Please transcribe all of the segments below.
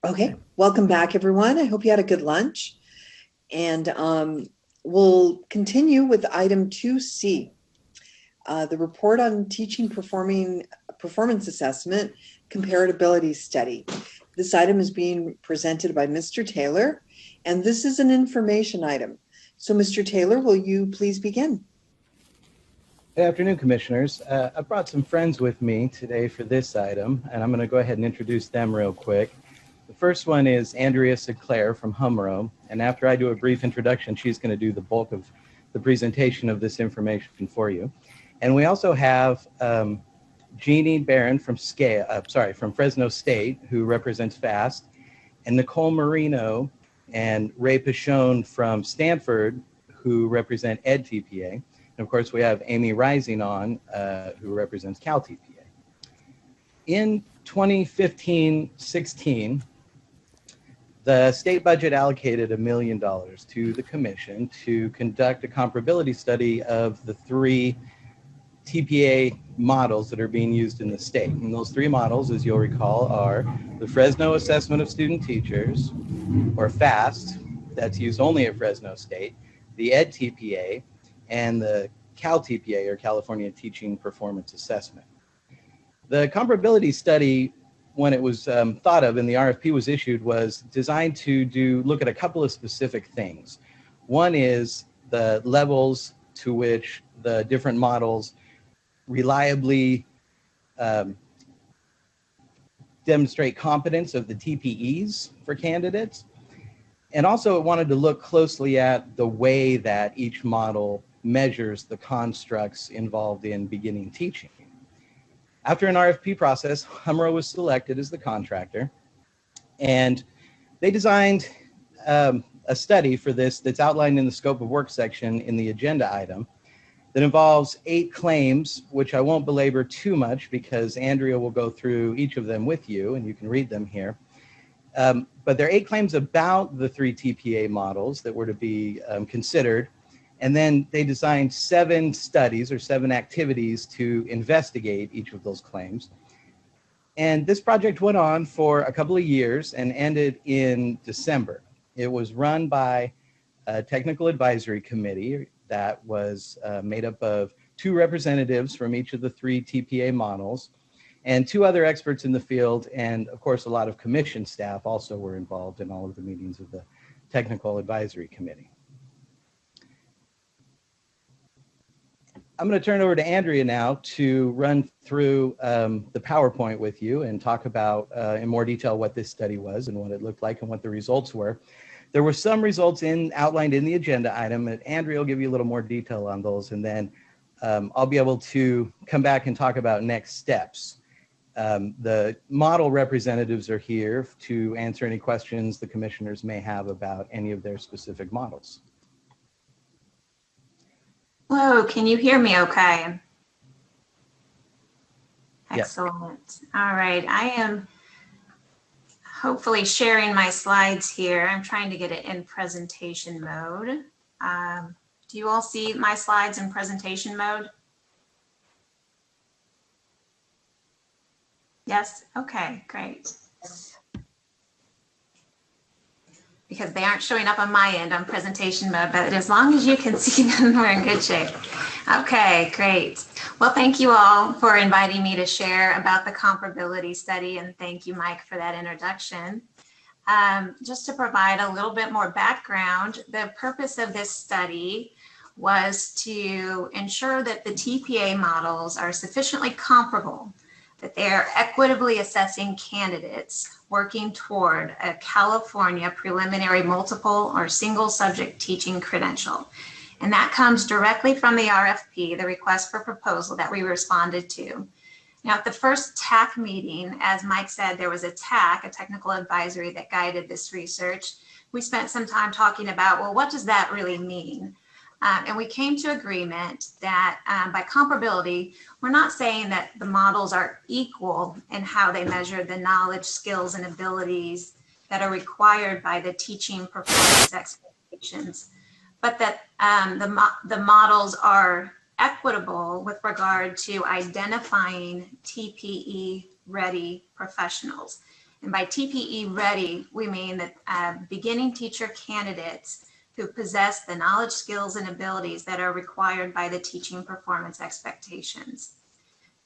Okay, welcome back, everyone. I hope you had a good lunch. And we'll continue with item 2C, the report on teaching performance assessment comparability study. This item is being presented by Mr. Taylor, and this is an information item. So, Mr. Taylor, will you please begin? Good afternoon, Commissioners. I brought some friends with me today for this item, and I'm going to go ahead and introduce them real quick. The first one is Andrea Sinclair from Humro, and after I do a brief introduction, she's going to do the bulk of the presentation of this information for you. And we also have Jeannie Barron from Fresno State, who represents FAST, and Nicole Marino and Ray Pichon from Stanford, who represent EdTPA. And of course, we have Amy Rising on, who represents CalTPA. In 2015-16, the state budget allocated $1 million to the commission to conduct a comparability study of the 3 TPA models that are being used in the state. And those 3 models, as you'll recall, are the Fresno Assessment of Student Teachers, or FAST, that's used only at Fresno State, the EdTPA, and the CalTPA, or California Teaching Performance Assessment. The comparability study, when it was thought of and the RFP was issued, was designed to look at a couple of specific things. One is the levels to which the different models reliably demonstrate competence of the TPEs for candidates. And also it wanted to look closely at the way that each model measures the constructs involved in beginning teaching. After an RFP process, Humro was selected as the contractor, and they designed a study for this that's outlined in the scope of work section in the agenda item that involves 8 claims, which I won't belabor too much because Andrea will go through each of them with you, and you can read them here. But there are 8 claims about the 3 TPA models that were to be considered. And then they designed 7 studies or 7 activities to investigate each of those claims. And this project went on for a couple of years and ended in December. It was run by a technical advisory committee that was made up of 2 representatives from each of the 3 TPA models and 2 other experts in the field. And of course, a lot of commission staff also were involved in all of the meetings of the technical advisory committee. I'm going to turn it over to Andrea now to run through the PowerPoint with you and talk about in more detail what this study was and what it looked like and what the results were. There were some results outlined in the agenda item, and Andrea will give you a little more detail on those, and then I'll be able to come back and talk about next steps. The model representatives are here to answer any questions the commissioners may have about any of their specific models. Hello, can you hear me okay? Yes. Excellent. All right, I am hopefully sharing my slides here. I'm trying to get it in presentation mode. Do you all see my slides in presentation mode? Yes, okay, great. Because they aren't showing up on my end on presentation mode, but as long as you can see them, we're in good shape. Okay, great. Well, thank you all for inviting me to share about the comparability study, and thank you, Mike, for that introduction. Just to provide a little bit more background, the purpose of this study was to ensure that the TPA models are sufficiently comparable, that they are equitably assessing candidates working toward a California preliminary multiple or single subject teaching credential. And that comes directly from the RFP, the request for proposal that we responded to. Now, at the first TAC meeting, as Mike said, there was a TAC, a technical advisory that guided this research. We spent some time talking about, well, what does that really mean? And we came to agreement that by comparability, we're not saying that the models are equal in how they measure the knowledge, skills, and abilities that are required by the teaching performance expectations, but that the models are equitable with regard to identifying TPE-ready professionals. And by TPE ready, we mean that beginning teacher candidates who possess the knowledge, skills, and abilities that are required by the teaching performance expectations.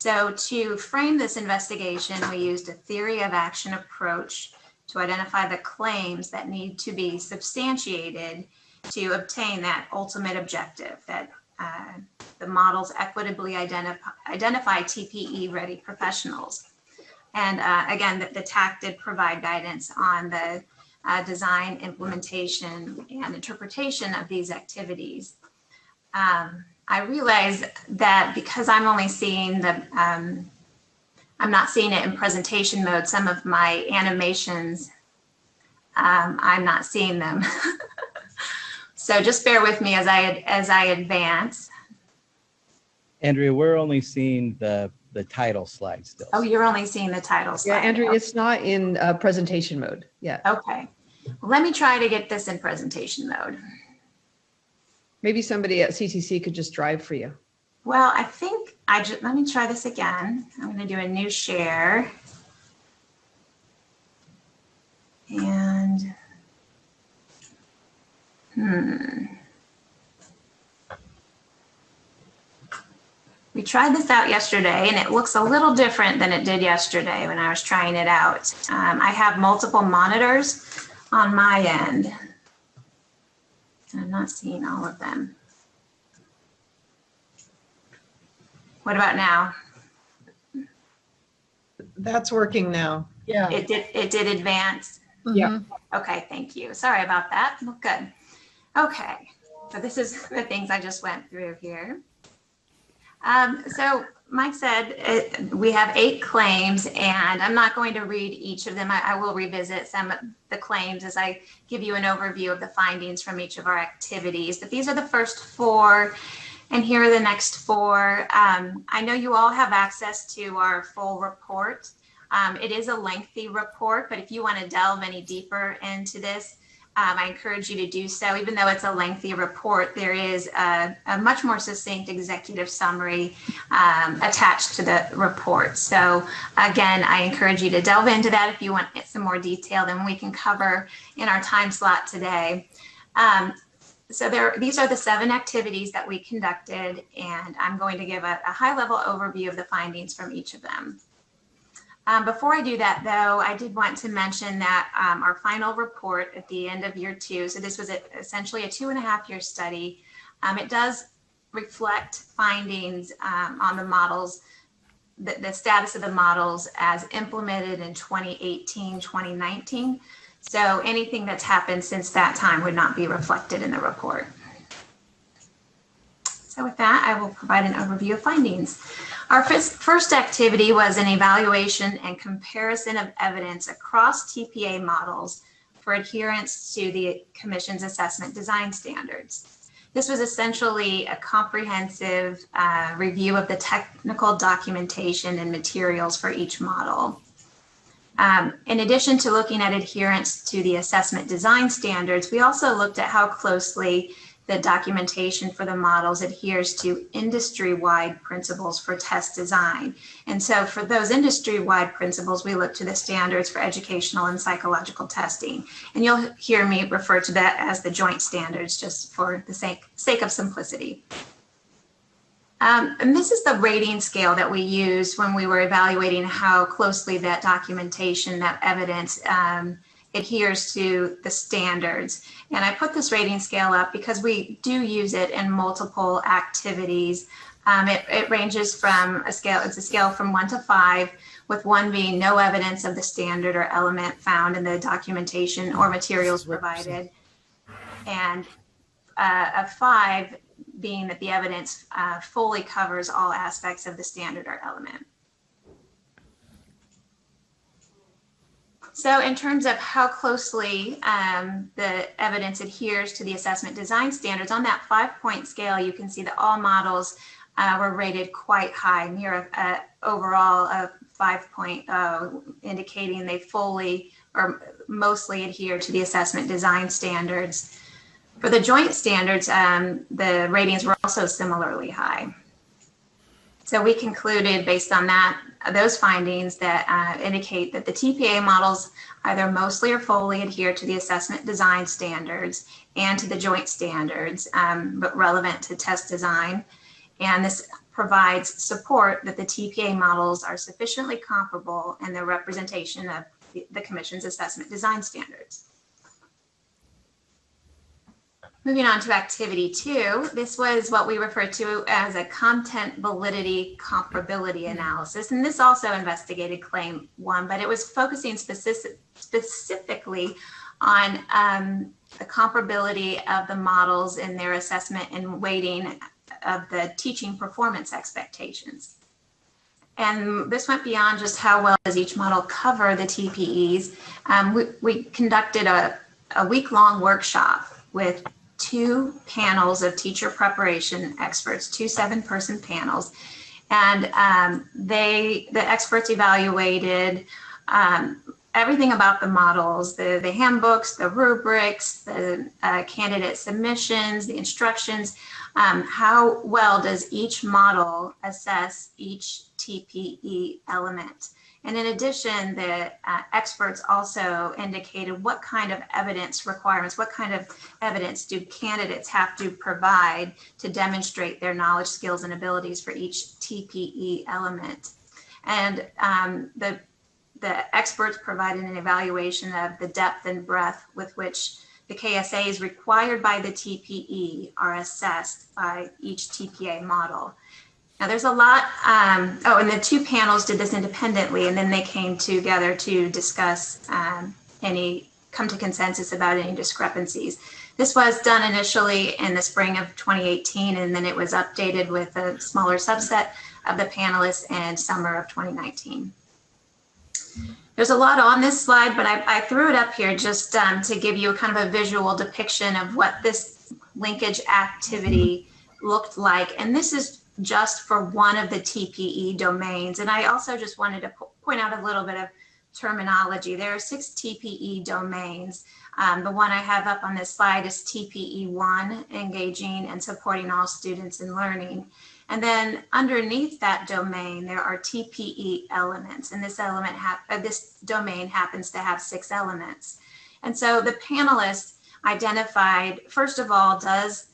So to frame this investigation, we used a theory of action approach to identify the claims that need to be substantiated to obtain that ultimate objective, that the models equitably identify TPE-ready professionals. And again, the TAC did provide guidance on the design, implementation, and interpretation of these activities. I realize that because I'm only seeing I'm not seeing it in presentation mode, some of my animations, I'm not seeing them. So just bear with me as I advance. Andrea, we're only seeing the title slide still. Oh, you're only seeing the title slide. Yeah, Andrea, it's not in presentation mode yet. Okay. Well, let me try to get this in presentation mode. Maybe somebody at CTC could just drive for you. Well, I think let me try this again. I'm going to do a new share. And, we tried this out yesterday and it looks a little different than it did yesterday when I was trying it out. I have multiple monitors on my end. I'm not seeing all of them. What about now? That's working now. Yeah. It did advance. Yeah. Okay, thank you. Sorry about that. Well, good. Okay, so this is the things I just went through here. So Mike said we have 8 claims, and I'm not going to read each of them. I will revisit some of the claims as I give you an overview of the findings from each of our activities. But these are the first 4, and here are the next 4. I know you all have access to our full report. It is a lengthy report, but if you want to delve any deeper into this, I encourage you to do so. Even though it's a lengthy report, there is a much more succinct executive summary attached to the report. So again, I encourage you to delve into that if you want some more detail than we can cover in our time slot today. So these are the 7 activities that we conducted, and I'm going to give a high-level overview of the findings from each of them. Before I do that, though, I did want to mention that our final report at the end of year 2, so this was essentially a 2.5-year study, it does reflect findings on the models, the status of the models as implemented in 2018, 2019. So anything that's happened since that time would not be reflected in the report. So with that, I will provide an overview of findings. Our first activity was an evaluation and comparison of evidence across TPA models for adherence to the Commission's assessment design standards. This was essentially a comprehensive review of the technical documentation and materials for each model. In addition to looking at adherence to the assessment design standards, we also looked at how closely the documentation for the models adheres to industry-wide principles for test design. And so for those industry-wide principles, we look to the standards for educational and psychological testing. And you'll hear me refer to that as the joint standards, just for the sake of simplicity. And this is the rating scale that we used when we were evaluating how closely that documentation, that evidence adheres to the standards. And I put this rating scale up because we do use it in multiple activities. It ranges from it's a scale from 1 to 5, with 1 being no evidence of the standard or element found in the documentation or materials provided, and a 5 being that the evidence fully covers all aspects of the standard or element. So in terms of how closely the evidence adheres to the assessment design standards, on that 5-point scale, you can see that all models were rated quite high, near overall a 5.0, indicating they fully or mostly adhere to the assessment design standards. For the joint standards, the ratings were also similarly high. So we concluded based on that those findings that indicate that the TPA models either mostly or fully adhere to the assessment design standards and to the joint standards, but relevant to test design. And this provides support that the TPA models are sufficiently comparable in their representation of the Commission's assessment design standards. Moving on to activity 2, this was what we refer to as a content validity comparability analysis. And this also investigated claim 1, but it was focusing specifically on the comparability of the models in their assessment and weighting of the teaching performance expectations. And this went beyond just how well does each model cover the TPEs. We conducted a week-long workshop with 2 panels of teacher preparation experts, 2 7-person panels. And the experts evaluated everything about the models, the handbooks, the rubrics, the candidate submissions, the instructions. How well does each model assess each TPE element? And in addition, the experts also indicated what kind of evidence requirements, what kind of evidence do candidates have to provide to demonstrate their knowledge, skills, and abilities for each TPE element. And the experts provided an evaluation of the depth and breadth with which the KSAs required by the TPE are assessed by each TPA model. Now there's a lot, and the 2 panels did this independently, and then they came together to discuss come to consensus about any discrepancies. This was done initially in the spring of 2018, and then it was updated with a smaller subset of the panelists in summer of 2019. There's a lot on this slide, but I threw it up here just to give you kind of a visual depiction of what this linkage activity looked like. And this is just for one of the TPE domains. And I also just wanted to point out a little bit of terminology. There are 6 TPE domains. The one I have up on this slide is TPE1, engaging and supporting all students in learning. And then underneath that domain, there are TPE elements. And this domain happens to have 6 elements. And so the panelists identified, first of all, does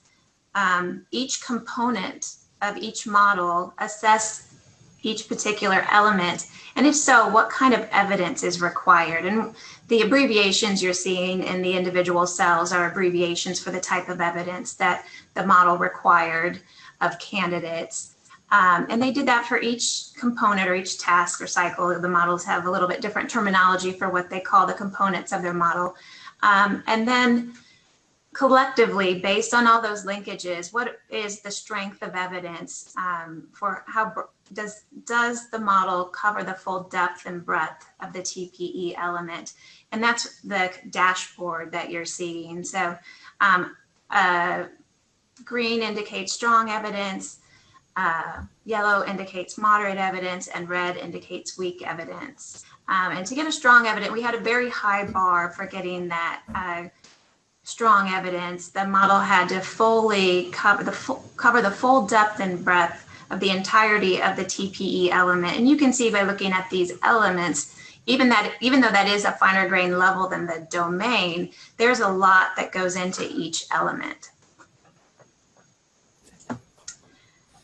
each component of each model assess each particular element? And if so, what kind of evidence is required? And the abbreviations you're seeing in the individual cells are abbreviations for the type of evidence that the model required of candidates. And they did that for each component or each task or cycle. The models have a little bit different terminology for what they call the components of their model. And then collectively, based on all those linkages, what is the strength of evidence for how does the model cover the full depth and breadth of the TPE element? And that's the dashboard that you're seeing. So green indicates strong evidence, yellow indicates moderate evidence, and red indicates weak evidence. And to get a strong evidence, we had a very high bar for getting that strong evidence. The model had to fully cover the full depth and breadth of the entirety of the TPE element. And you can see by looking at these elements, even though that is a finer grain level than the domain, there's a lot that goes into each element.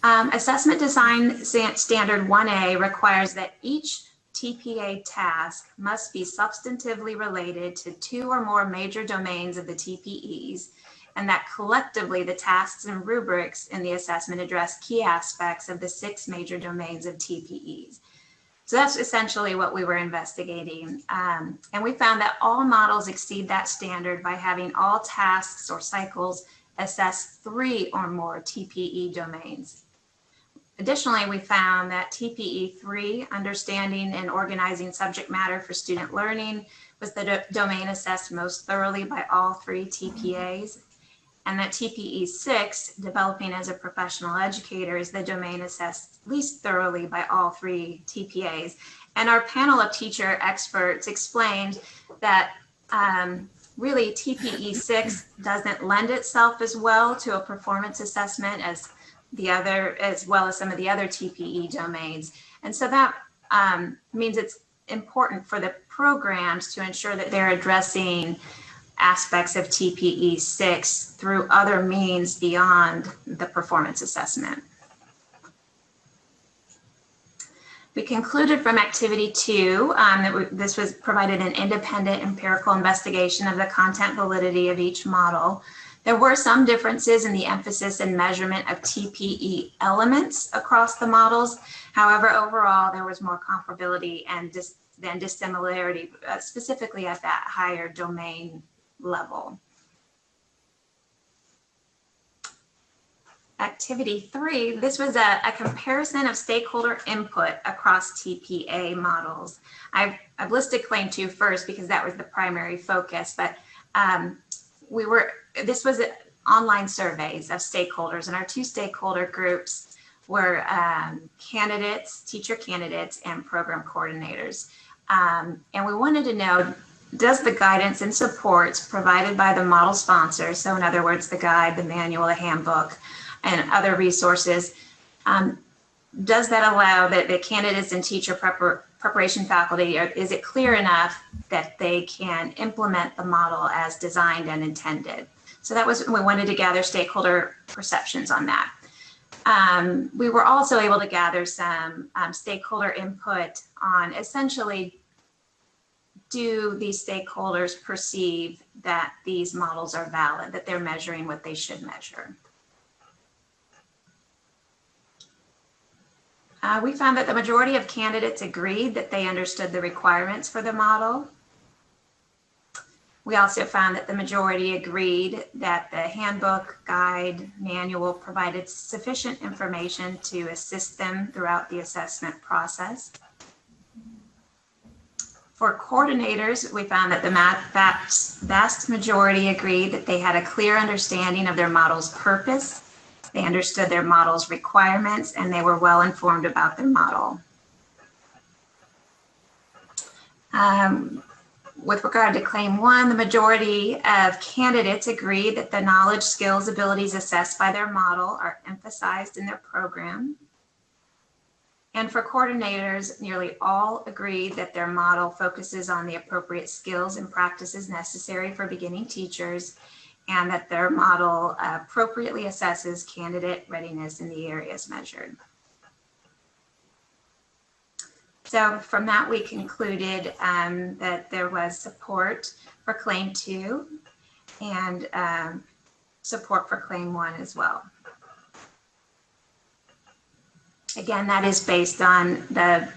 Assessment Design Standard 1A requires that each TPA task must be substantively related to 2 or more major domains of the TPEs, and that collectively the tasks and rubrics in the assessment address key aspects of the 6 major domains of TPEs. So that's essentially what we were investigating. And we found that all models exceed that standard by having all tasks or cycles assess 3 or more TPE domains. Additionally, we found that TPE 3, understanding and organizing subject matter for student learning, was the domain assessed most thoroughly by all 3 TPAs. And that TPE 6, developing as a professional educator, is the domain assessed least thoroughly by all 3 TPAs. And our panel of teacher experts explained that really TPE 6 doesn't lend itself as well to a performance assessment as well as some of the other TPE domains. And so that means it's important for the programs to ensure that they're addressing aspects of TPE 6 through other means beyond the performance assessment. We concluded from activity 2 that this was provided an independent empirical investigation of the content validity of each model. There were some differences in the emphasis and measurement of TPE elements across the models. However, overall, there was more comparability than dissimilarity, specifically at that higher domain level. Activity 3, this was a comparison of stakeholder input across TPA models. I've listed claim 2 first because that was the primary focus, but this was online surveys of stakeholders, and our 2 stakeholder groups were candidates, teacher candidates, and program coordinators. And we wanted to know, does the guidance and supports provided by the model sponsor, so in other words, the guide, the manual, the handbook, and other resources, does that allow the candidates and teacher preparation faculty, or is it clear enough that they can implement the model as designed and intended? So that was, we wanted to gather stakeholder perceptions on that. We were also able to gather some stakeholder input on essentially, do these stakeholders perceive that these models are valid, that they're measuring what they should measure? We found that the majority of candidates agreed that they understood the requirements for the model. We also found that the majority agreed that the handbook, guide, manual provided sufficient information to assist them throughout the assessment process. For coordinators, we found that the vast majority agreed that they had a clear understanding of their model's purpose. They understood their model's requirements, and they were well informed about their model. With regard to claim 1, the majority of candidates agreed that the knowledge, skills, abilities assessed by their model are emphasized in their program. And for coordinators, nearly all agreed that their model focuses on the appropriate skills and practices necessary for beginning teachers, and that their model appropriately assesses candidate readiness in the areas measured. So from that, we concluded that there was support for claim 2 and support for claim 1 as well. Again, that is based on the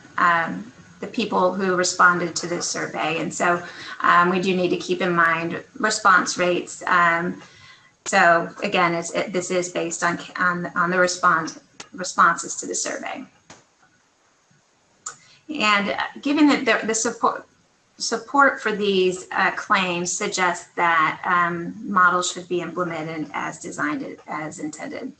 people who responded to this survey. And so we do need to keep in mind response rates. So again, this is based on the responses to the survey. And given that the support for these claims suggests that models should be implemented as designed, as intended.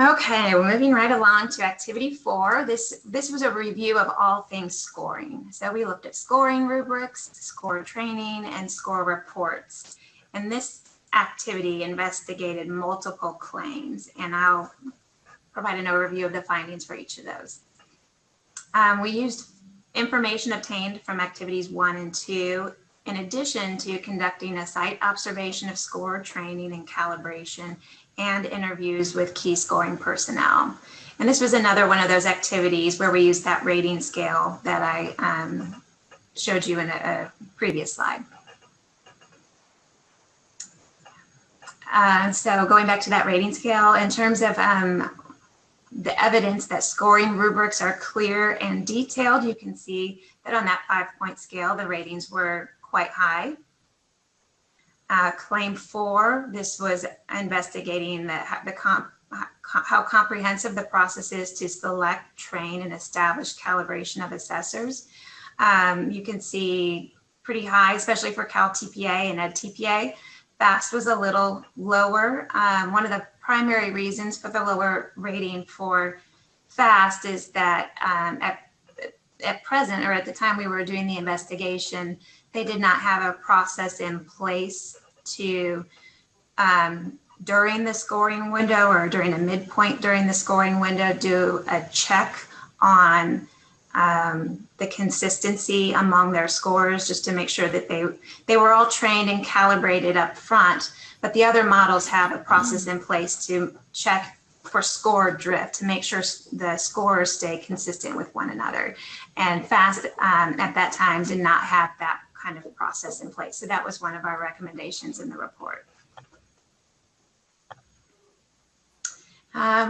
Okay, we're moving right along to activity 4. This was a review of all things scoring. So we looked at scoring rubrics, score training, and score reports. And this activity investigated multiple claims, and I'll provide an overview of the findings for each of those. We used information obtained from activities 1 and 2, in addition to conducting a site observation of score training and calibration, and interviews with key scoring personnel. And this was another one of those activities where we used that rating scale that I showed you in a previous slide. So going back to that rating scale, in terms of the evidence that scoring rubrics are clear and detailed, you can see that on that 5-point scale, the ratings were quite high. Claim 4, this was investigating how comprehensive the process is to select, train, and establish calibration of assessors. You can see pretty high, especially for Cal TPA and Ed TPA. FAST was a little lower. One of the primary reasons for the lower rating for FAST is that at present, or at the time we were doing the investigation, they did not have a process in place to, during the scoring window or during a midpoint during the scoring window, do a check on the consistency among their scores, just to make sure that they were all trained and calibrated up front. But the other models have a process in place to check for score drift, to make sure the scores stay consistent with one another. And FAST at that time did not have that kind of process in place. So that was one of our recommendations in the report.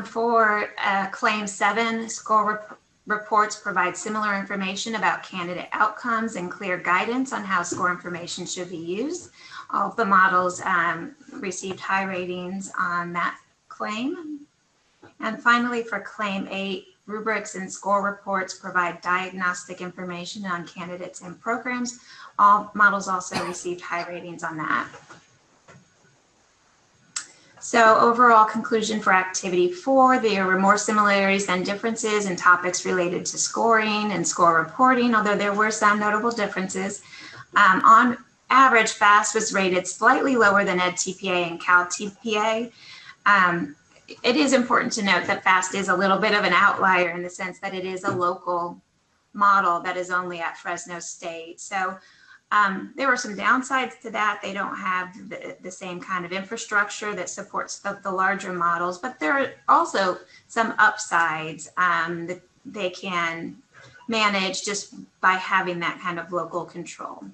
For Claim 7, score reports provide similar information about candidate outcomes and clear guidance on how score information should be used. All of the models received high ratings on that claim. And finally, for Claim 8, rubrics and score reports provide diagnostic information on candidates and programs. All models also received high ratings on that. So overall conclusion for activity 4, there were more similarities than differences in topics related to scoring and score reporting, although there were some notable differences. On average, FAST was rated slightly lower than EdTPA and CalTPA. It is important to note that FAST is a little bit of an outlier in the sense that it is a local model that is only at Fresno State. So there were some downsides to that. They don't have the same kind of infrastructure that supports the larger models, but there are also some upsides that they can manage just by having that kind of local control.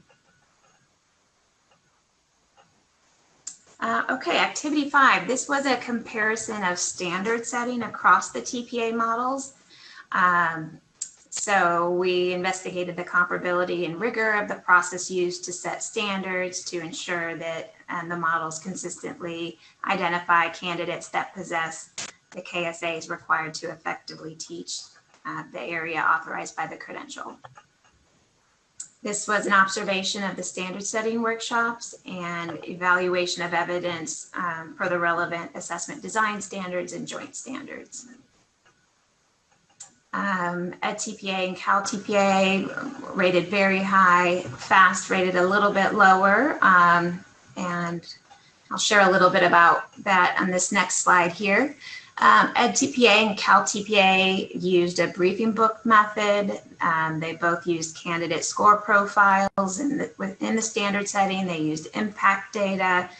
Okay, activity 5. This was a comparison of standard setting across the TPA models. So we investigated the comparability and rigor of the process used to set standards to ensure that the models consistently identify candidates that possess the KSAs required to effectively teach the area authorized by the credential. This was an observation of the standard setting workshops and evaluation of evidence for the relevant assessment design standards and joint standards. EdTPA and CalTPA rated very high, FAST rated a little bit lower, and I'll share a little bit about that on this next slide here. EdTPA and CalTPA used a briefing book method. They both used candidate score profiles within the standard setting. They used impact data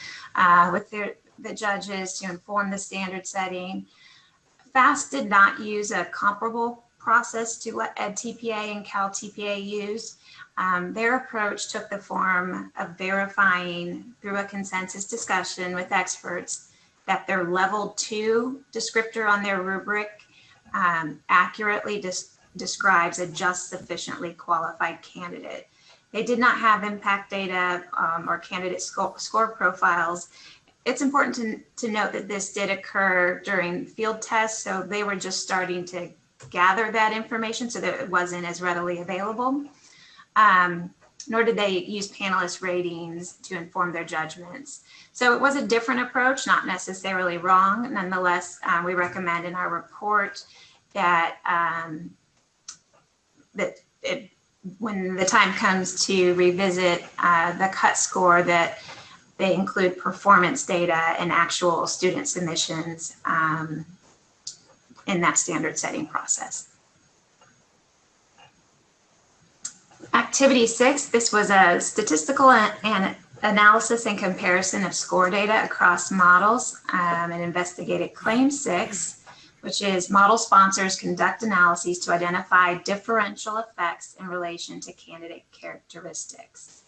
with the judges to inform the standard setting. FAST did not use a comparable process to what EdTPA and CalTPA used. Their approach took the form of verifying through a consensus discussion with experts that their level 2 descriptor on their rubric accurately describes a just sufficiently qualified candidate. They did not have impact data or candidate score profiles. It's important to note that this did occur during field tests, so they were just starting to gather that information so that it wasn't as readily available. Nor did they use panelist ratings to inform their judgments. So it was a different approach, not necessarily wrong. Nonetheless, we recommend in our report that, when the time comes to revisit the cut score, that they include performance data and actual student submissions in that standard setting process. Activity 6, this was a statistical and analysis and comparison of score data across models, and investigated Claim 6, which is model sponsors conduct analyses to identify differential effects in relation to candidate characteristics.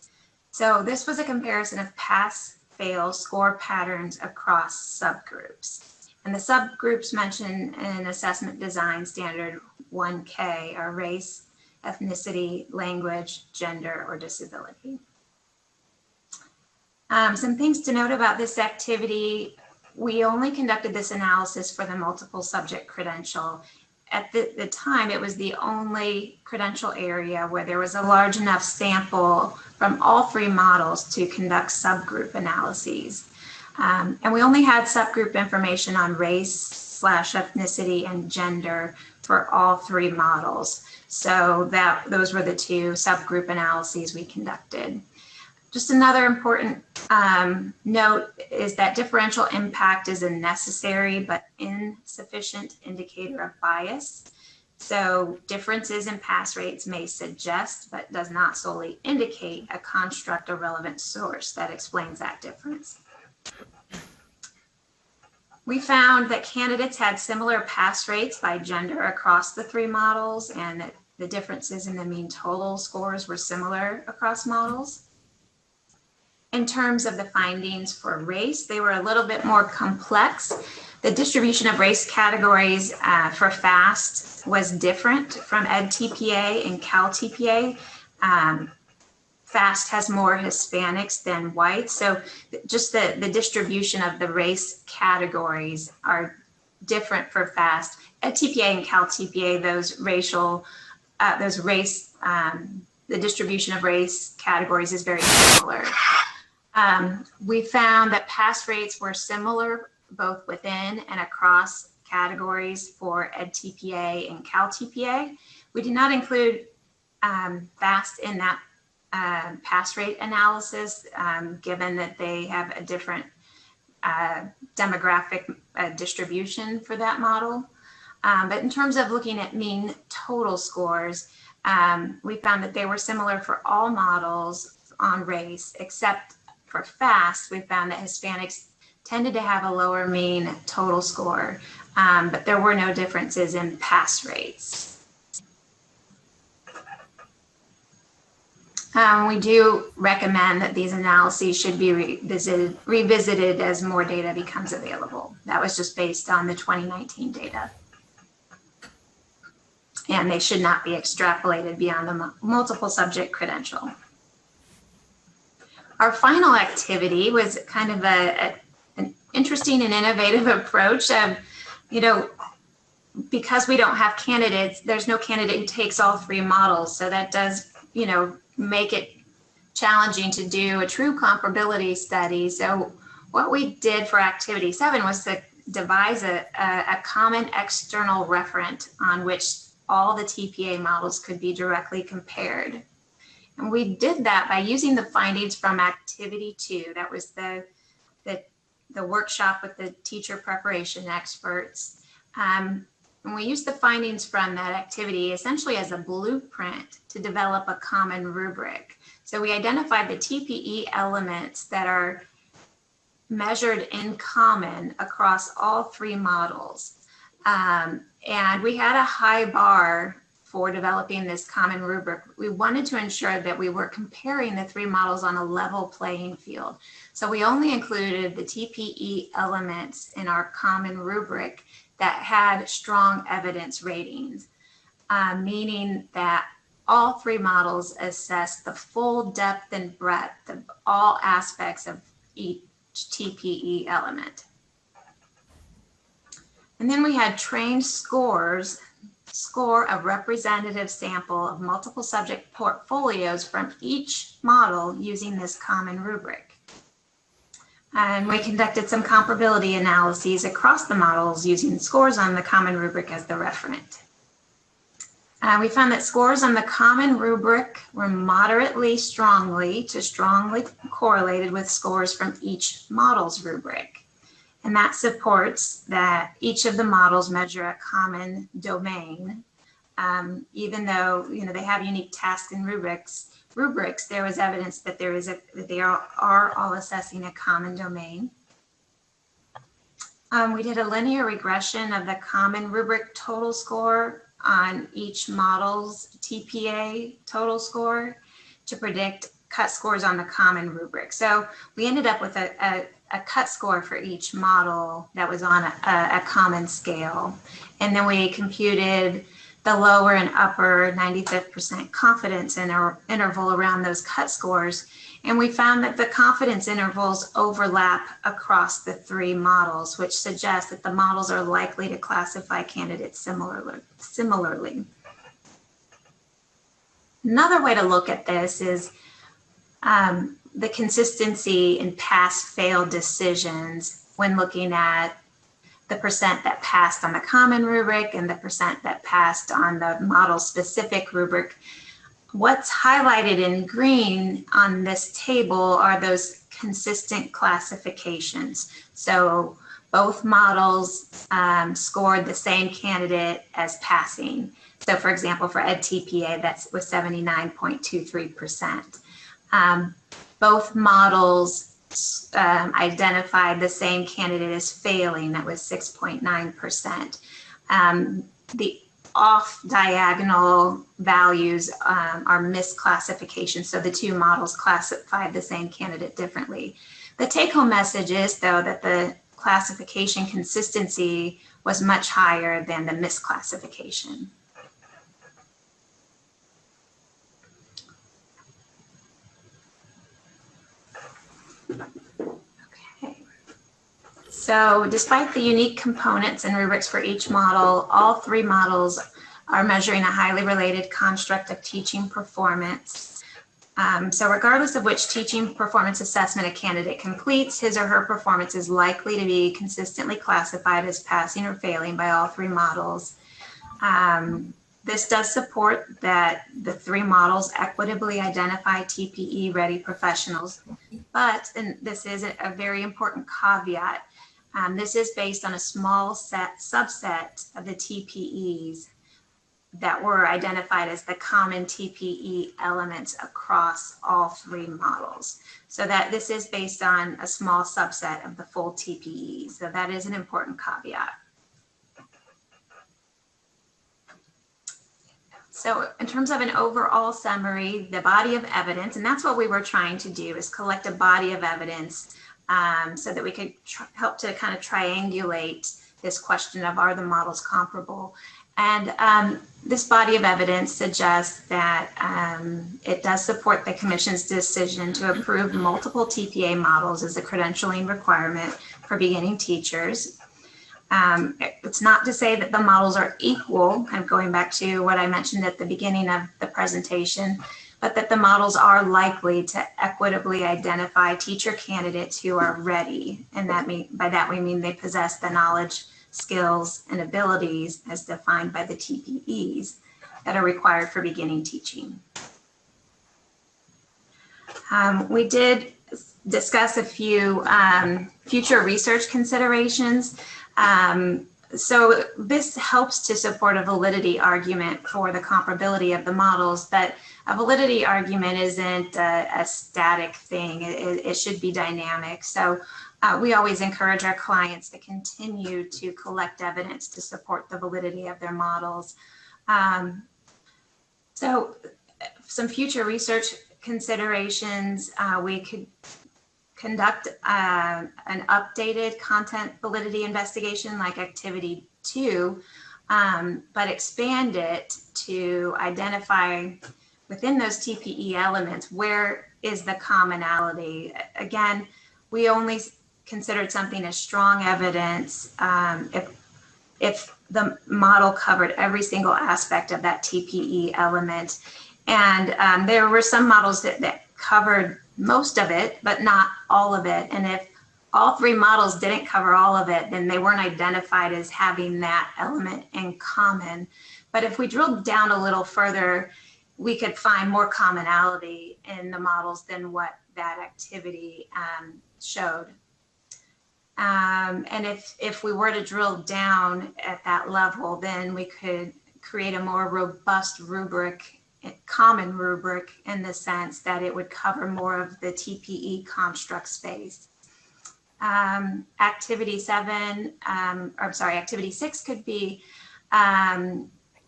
So this was a comparison of pass-fail score patterns across subgroups. And the subgroups mentioned in assessment design standard 1K are race, ethnicity, language, gender, or disability. Some things to note about this activity: we only conducted this analysis for the multiple subject credential. At the time, it was the only credential area where there was a large enough sample from all 3 models to conduct subgroup analyses. And we only had subgroup information on race/ethnicity and gender for all 3 models. So those were the 2 subgroup analyses we conducted. Just another important note is that differential impact is a necessary but insufficient indicator of bias. So differences in pass rates may suggest, but does not solely indicate, a construct or relevant source that explains that difference. We found that candidates had similar pass rates by gender across the 3 models, and that the differences in the mean total scores were similar across models. In terms of the findings for race, they were a little bit more complex. The distribution of race categories for FAST was different from EdTPA and CalTPA. FAST has more Hispanics than whites, so just the distribution of the race categories are different for FAST. EdTPA and CalTPA, the distribution of race categories is very similar. We found that pass rates were similar both within and across categories for EdTPA and CalTPA. We did not include FAST in that pass rate analysis, given that they have a different demographic distribution for that model. But in terms of looking at mean total scores, we found that they were similar for all models on race, except for FAST. We found that Hispanics tended to have a lower mean total score, but there were no differences in pass rates. We do recommend that these analyses should be revisited as more data becomes available. That was just based on the 2019 data. And they should not be extrapolated beyond the multiple subject credential. Our final activity was kind of an interesting and innovative approach. Because we don't have candidates, there's no candidate who takes all 3 models. So that does, make it challenging to do a true comparability study. So what we did for activity 7 was to devise a common external referent on which all the TPA models could be directly compared. And we did that by using the findings from activity 2. That was the workshop with the teacher preparation experts. And we used the findings from that activity essentially as a blueprint to develop a common rubric. So we identified the TPE elements that are measured in common across all 3 models. And we had a high bar for developing this common rubric. We wanted to ensure that we were comparing the 3 models on a level playing field. So we only included the TPE elements in our common rubric that had strong evidence ratings, meaning that all 3 models assess the full depth and breadth of all aspects of each TPE element. And then we had trained score a representative sample of multiple subject portfolios from each model using this common rubric. And we conducted some comparability analyses across the models using scores on the common rubric as the referent. We found that scores on the common rubric were moderately strongly correlated with scores from each model's rubric. And that supports that each of the models measure a common domain. Even though they have unique tasks and rubrics, there was evidence that they are all assessing a common domain. We did a linear regression of the common rubric total score on each model's TPA total score to predict cut scores on the common rubric. So we ended up with a cut score for each model that was on a common scale. And then we computed the lower and upper 95% confidence interval around those cut scores. And we found that the confidence intervals overlap across the 3 models, which suggests that the models are likely to classify candidates similarly. Another way to look at this is the consistency in pass-fail decisions when looking at the percent that passed on the common rubric and the percent that passed on the model-specific rubric. What's highlighted in green on this table are those consistent classifications. So both models scored the same candidate as passing. So for example, for EdTPA, that was 79.23%. Both models identified the same candidate as failing, that was 6.9%. The off diagonal values are misclassification. So the two models classified the same candidate differently. The take home message is, though, that the classification consistency was much higher than the misclassification. Okay. So despite the unique components and rubrics for each model, all three models are measuring a highly related construct of teaching performance. So regardless of which teaching performance assessment a candidate completes, his or her performance is likely to be consistently classified as passing or failing by all three models. This does support that the three models equitably identify TPE-ready professionals, but, and this is a very important caveat, this is based on a small subset of the TPEs that were identified as the common TPE elements across all three models. So that this is based on a small subset of the full TPE. So that is an important caveat. So in terms of an overall summary, the body of evidence, and that's what we were trying to do, is collect a body of evidence so that we could help to kind of triangulate this question of, are the models comparable? And this body of evidence suggests that it does support the Commission's decision to approve multiple TPA models as a credentialing requirement for beginning teachers. It's not to say that the models are equal, kind of going back to what I mentioned at the beginning of the presentation, but that the models are likely to equitably identify teacher candidates who are ready. And by that we mean they possess the knowledge, skills, and abilities as defined by the TPEs that are required for beginning teaching. We did discuss a few future research considerations. So this helps to support a validity argument for the comparability of the models, but a validity argument isn't a static thing. It should be dynamic. So we always encourage our clients to continue to collect evidence to support the validity of their models. So some future research considerations, we could conduct an updated content validity investigation like Activity 2, but expand it to identify within those TPE elements, where is the commonality? Again, we only considered something as strong evidence if the model covered every single aspect of that TPE element. And there were some models that covered most of it, but not all of it. And if all three models didn't cover all of it, then they weren't identified as having that element in common. But if we drilled down a little further, we could find more commonality in the models than what that activity showed. And if we were to drill down at that level, then we could create a more robust rubric, common rubric, in the sense that it would cover more of the TPE construct space. Activity 6 could be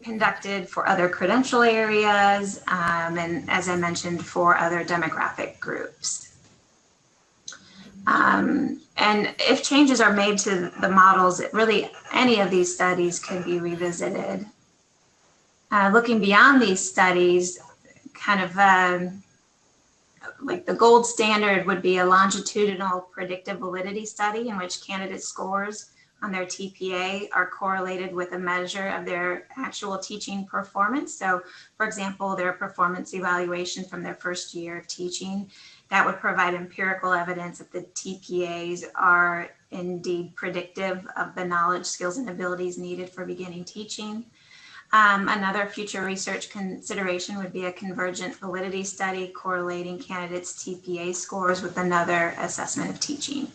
conducted for other credential areas, and as I mentioned, for other demographic groups. And if changes are made to the models, really any of these studies could be revisited. Looking beyond these studies, kind of like the gold standard would be a longitudinal predictive validity study in which candidate scores on their TPA are correlated with a measure of their actual teaching performance. So, for example, their performance evaluation from their first year of teaching, that would provide empirical evidence that the TPAs are indeed predictive of the knowledge, skills, and abilities needed for beginning teaching. Another future research consideration would be a convergent validity study correlating candidates' TPA scores with another assessment of teaching.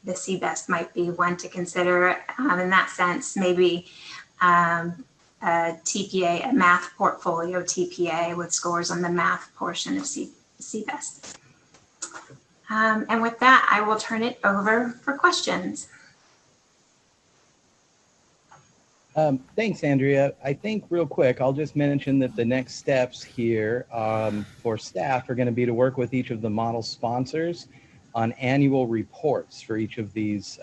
The CBEST might be one to consider in that sense. Maybe TPA, a math portfolio TPA with scores on the math portion of CBEST. And with that, I will turn it over for questions. Thanks, Andrea. I think real quick, I'll just mention that the next steps here for staff are going to be to work with each of the model sponsors on annual reports for each of these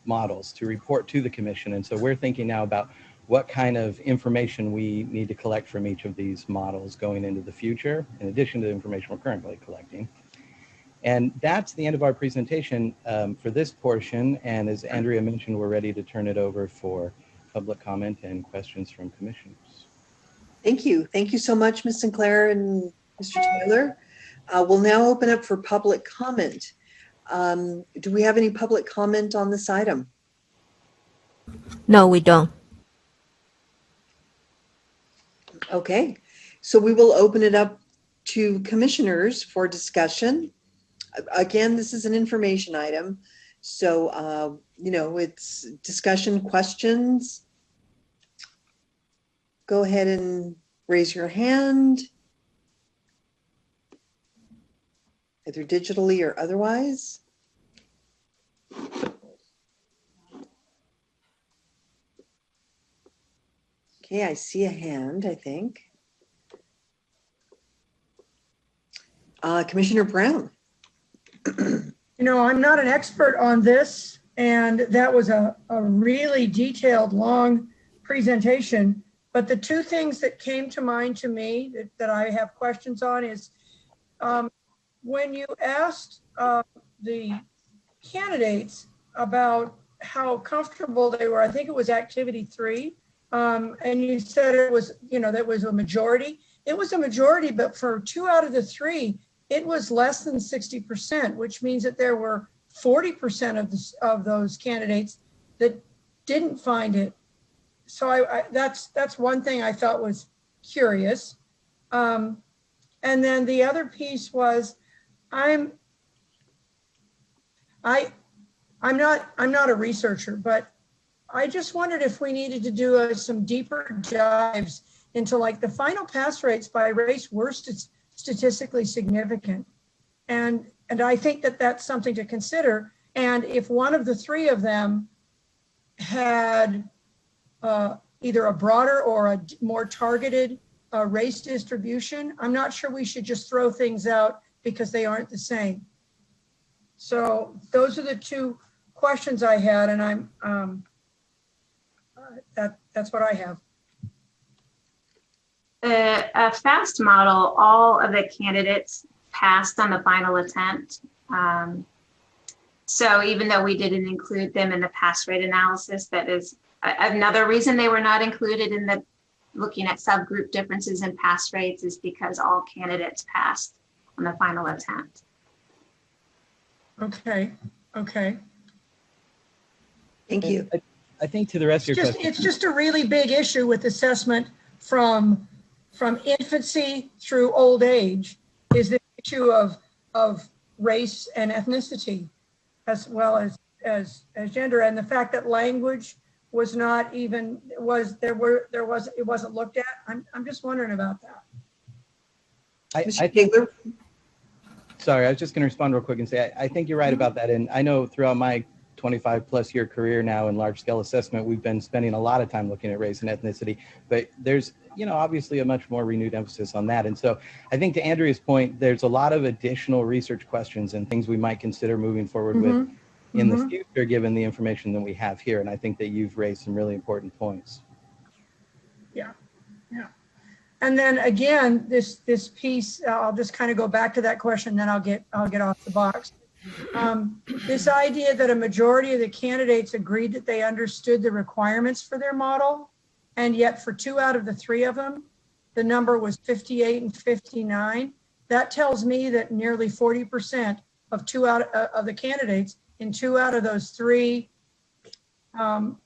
models to report to the commission. And so we're thinking now about what kind of information we need to collect from each of these models going into the future, in addition to the information we're currently collecting. And that's the end of our presentation for this portion. And as Andrea mentioned, we're ready to turn it over for public comment and questions from commissioners. Thank you. Thank you so much, Ms. Sinclair and Mr. Taylor. We'll now open up for public comment. Do we have any public comment on this item? No, we don't. Okay, so we will open it up to commissioners for discussion. Again, this is an information item. So, you know, it's discussion questions. Go ahead and raise your hand, either digitally or otherwise. Okay, I see a hand, I think. Commissioner Brown. You know, I'm not an expert on this, and that was a really detailed, long presentation. But the two things that came to mind to me that I have questions on is when you asked the candidates about how comfortable they were, I think it was activity 3, and you said it was, you know, that was a majority. It was a majority, but for 2 out of the 3, it was less than 60%, which means that there were 40% of those candidates that didn't find it. So that's one thing I thought was curious. And then the other piece was, I'm not a researcher, but I just wondered if we needed to do some deeper dives into like the final pass rates by race were statistically significant. And I think that that's something to consider. And if one of the 3 of them had either a broader or a more targeted race distribution, I'm not sure we should just throw things out because they aren't the same. So those are the 2 questions I had, and that's what I have. A FAST model, all of the candidates passed on the final attempt. So even though we didn't include them in the pass rate analysis, that is another reason they were not included in the looking at subgroup differences in pass rates, is because all candidates passed on the final attempt. Okay. Thank you. I think to the rest of your question. It's just a really big issue with assessment from infancy through old age, is the issue of race and ethnicity, as well as gender, and the fact that language was not even it wasn't looked at. I'm just wondering about that. I think. Sorry, I was just going to respond real quick and say I think you're right about that, and I know throughout my 25+ year career now in large scale assessment, we've been spending a lot of time looking at race and ethnicity, but there's, you know, obviously a much more renewed emphasis on that. And so I think to Andrea's point, there's a lot of additional research questions and things we might consider moving forward with in the future, given the information that we have here. And I think that you've raised some really important points. Yeah. And then again, this piece, I'll just kind of go back to that question, then I'll get off the box. This idea that a majority of the candidates agreed that they understood the requirements for their model, and yet for 2 out of the 3 of them, the number was 58 and 59. That tells me that nearly 40% of the candidates in 2 out of those 3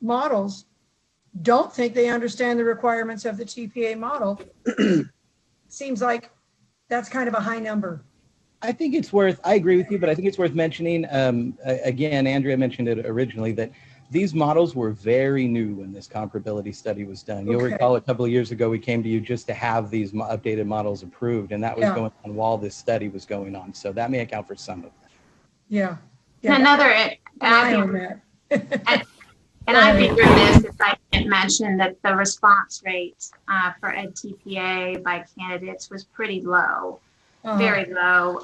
models don't think they understand the requirements of the TPA model. Seems like that's kind of a high number. I think it's worth, I agree with you, but I think it's worth mentioning, again, Andrea mentioned it originally, that These models were very new when this comparability study was done. You'll Okay. recall a couple of years ago, we came to you just to have these updated models approved, and that was Yeah. going on while this study was going on. So that may account for some of that. Yeah. And another, An eye on that. and I'd be remiss if I didn't mention that the response rate for EdTPA by candidates was pretty low, very low.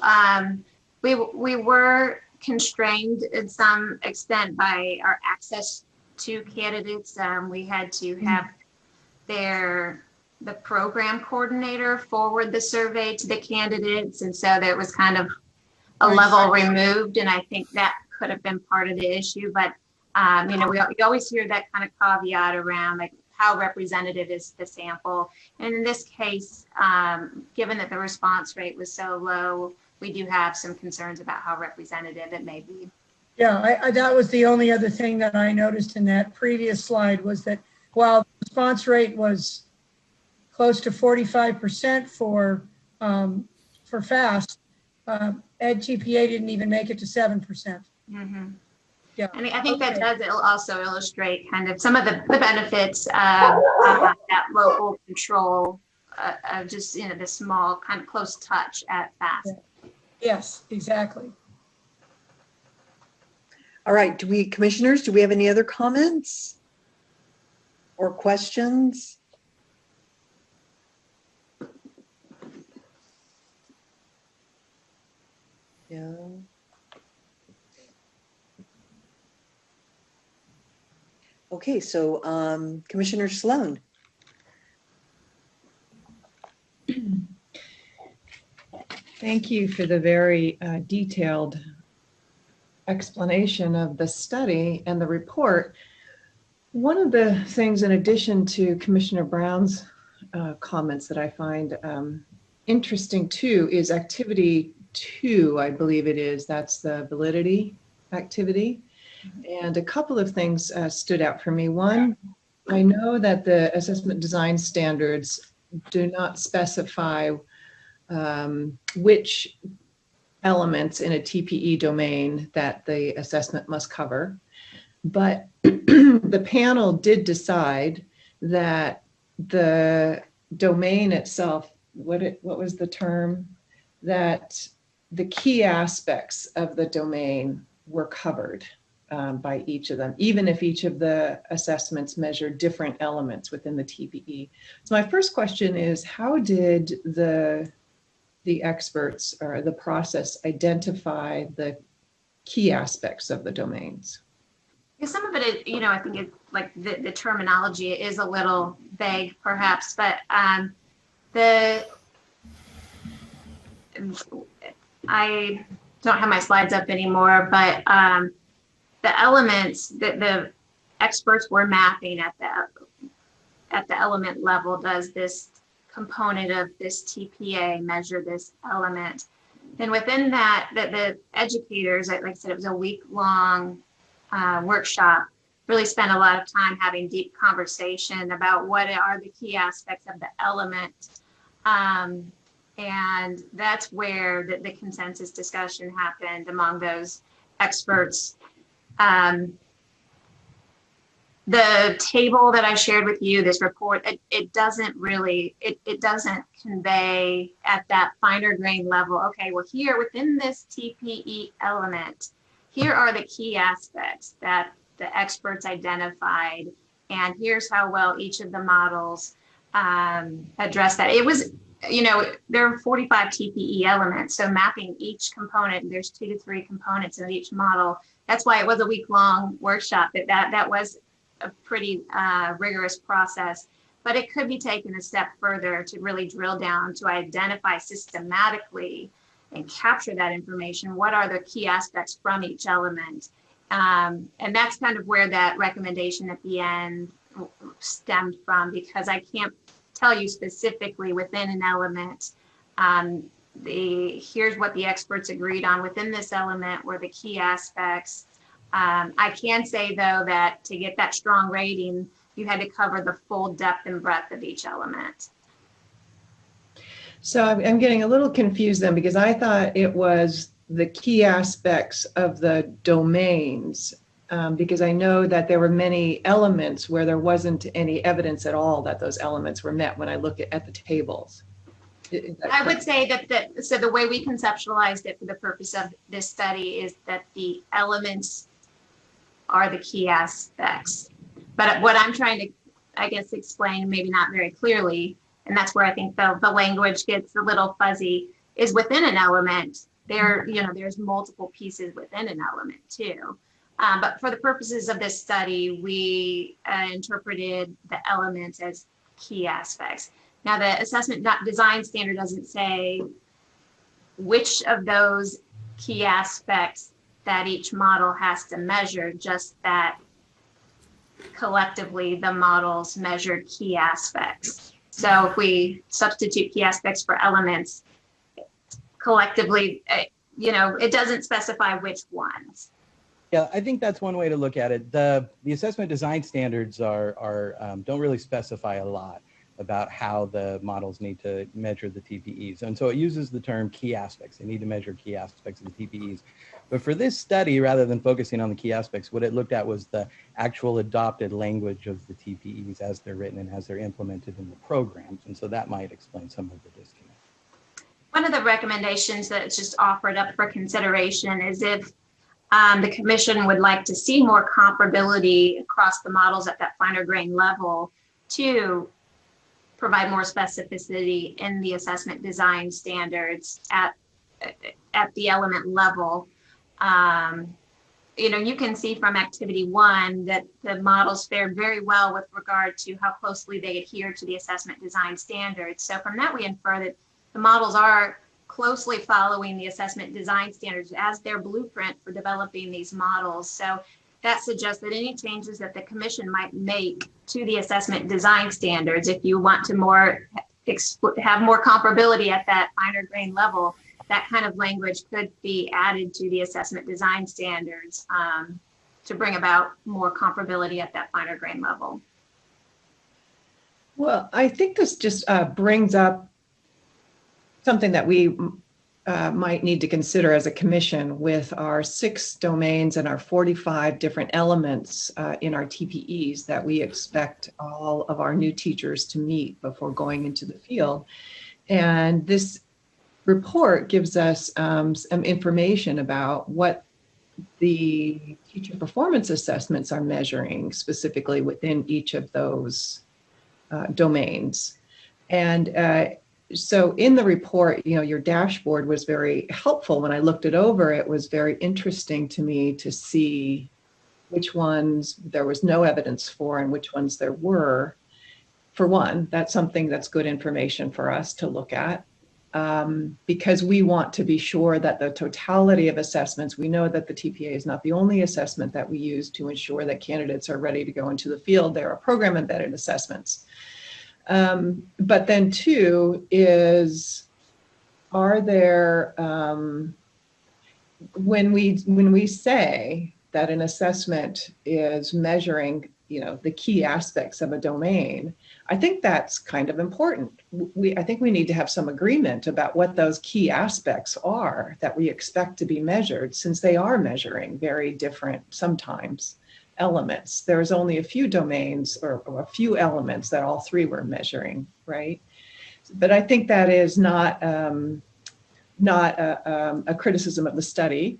We were constrained in some extent by our access to candidates. We had to have the program coordinator forward the survey to the candidates, and so that was kind of a level removed, and I think that could have been part of the issue. But you know, we always hear that kind of caveat around like how representative is the sample, and in this case, given that the response rate was so low, we do have some concerns about how representative it may be. Yeah, that was the only other thing that I noticed in that previous slide, was that while the response rate was close to 45% for FAST, EdTPA didn't even make it to 7%. Mm-hmm. Yeah. And I think that does also illustrate kind of some of the benefits of that local control of just, you know, the small kind of close touch at FAST. Yeah. Yes, exactly. All right, commissioners, do we have any other comments or questions? Yeah. Okay, so Commissioner Sloan. Thank you for the very detailed explanation of the study and the report. One of the things, in addition to Commissioner Brown's comments, that I find interesting too is activity 2, I believe it is. That's the validity activity. And a couple of things stood out for me. One, I know that the assessment design standards do not specify which elements in a TPE domain that the assessment must cover, but the panel did decide that the domain itself, what was the term, that the key aspects of the domain were covered by each of them, even if each of the assessments measured different elements within the TPE. So my first question is, how did the experts or the process identify the key aspects of the domains? Yeah, some of it, you know, I think it, like the terminology is a little vague perhaps, but I don't have my slides up anymore, but the elements that the experts were mapping at the element level, does this component of this TPA measure this element? And within that, the educators, like I said, it was a week-long workshop, really spent a lot of time having deep conversation about what are the key aspects of the element. And that's where the consensus discussion happened among those experts. The table that I shared with you, this report, it doesn't really, it doesn't convey at that finer grain level, okay, well here within this TPE element, here are the key aspects that the experts identified, and here's how well each of the models address that. It was, you know, there are 45 TPE elements, so mapping each component, there's 2 to 3 components in each model. That's why it was a week-long workshop. That was a pretty rigorous process, but it could be taken a step further to really drill down to identify systematically and capture that information. What are the key aspects from each element? And that's kind of where that recommendation at the end stemmed from, because I can't tell you specifically within an element, here's what the experts agreed on within this element were the key aspects. I can say though that to get that strong rating, you had to cover the full depth and breadth of each element. So I'm getting a little confused then, because I thought it was the key aspects of the domains because I know that there were many elements where there wasn't any evidence at all that those elements were met when I look at the tables. I would say that so the way we conceptualized it for the purpose of this study is that the elements are the key aspects. But what I'm trying to, I guess, explain, maybe not very clearly, and that's where I think the language gets a little fuzzy, is within an element, there's multiple pieces within an element too. But for the purposes of this study, we interpreted the elements as key aspects. Now, the assessment design standard doesn't say which of those key aspects that each model has to measure, just that collectively the models measured key aspects. So if we substitute key aspects for elements, collectively, it doesn't specify which ones. Yeah, I think that's one way to look at it. The assessment design standards don't really specify a lot about how the models need to measure the TPEs. And so it uses the term key aspects. They need to measure key aspects of the TPEs. But for this study, rather than focusing on the key aspects, what it looked at was the actual adopted language of the TPEs as they're written and as they're implemented in the programs. And so that might explain some of the disconnect. One of the recommendations that's just offered up for consideration is if the commission would like to see more comparability across the models at that finer grain level to provide more specificity in the assessment design standards at the element level. You can see from activity 1 that the models fared very well with regard to how closely they adhere to the assessment design standards. So from that, we infer that the models are closely following the assessment design standards as their blueprint for developing these models. So that suggests that any changes that the commission might make to the assessment design standards, if you want to have more comparability at that finer grain level, that kind of language could be added to the assessment design standards to bring about more comparability at that finer grain level. Well, I think this just brings up something that we might need to consider as a commission with our 6 domains and our 45 different elements in our TPEs that we expect all of our new teachers to meet before going into the field. And this report gives us some information about what the teacher performance assessments are measuring specifically within each of those domains. And so in the report, your dashboard was very helpful. When I looked it over, it was very interesting to me to see which ones there was no evidence for and which ones there were. For one, that's something that's good information for us to look at because we want to be sure that the totality of assessments, we know that the TPA is not the only assessment that we use to ensure that candidates are ready to go into the field. There are program embedded assessments. But then 2 is, are there, when we say that an assessment is measuring, the key aspects of a domain, I think that's kind of important. I think we need to have some agreement about what those key aspects are that we expect to be measured, since they are measuring very different, sometimes, elements. There's only a few domains or a few elements that all 3 were measuring, right? But I think that is not a criticism of the study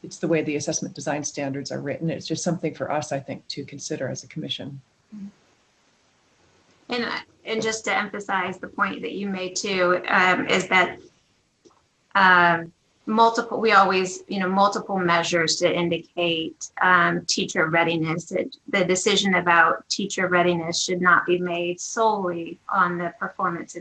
it's the way the assessment design standards are written. It's just something for us, I think, to consider as a commission. And just to emphasize the point that you made too, is that multiple measures to indicate teacher readiness. The decision about teacher readiness should not be made solely on the performance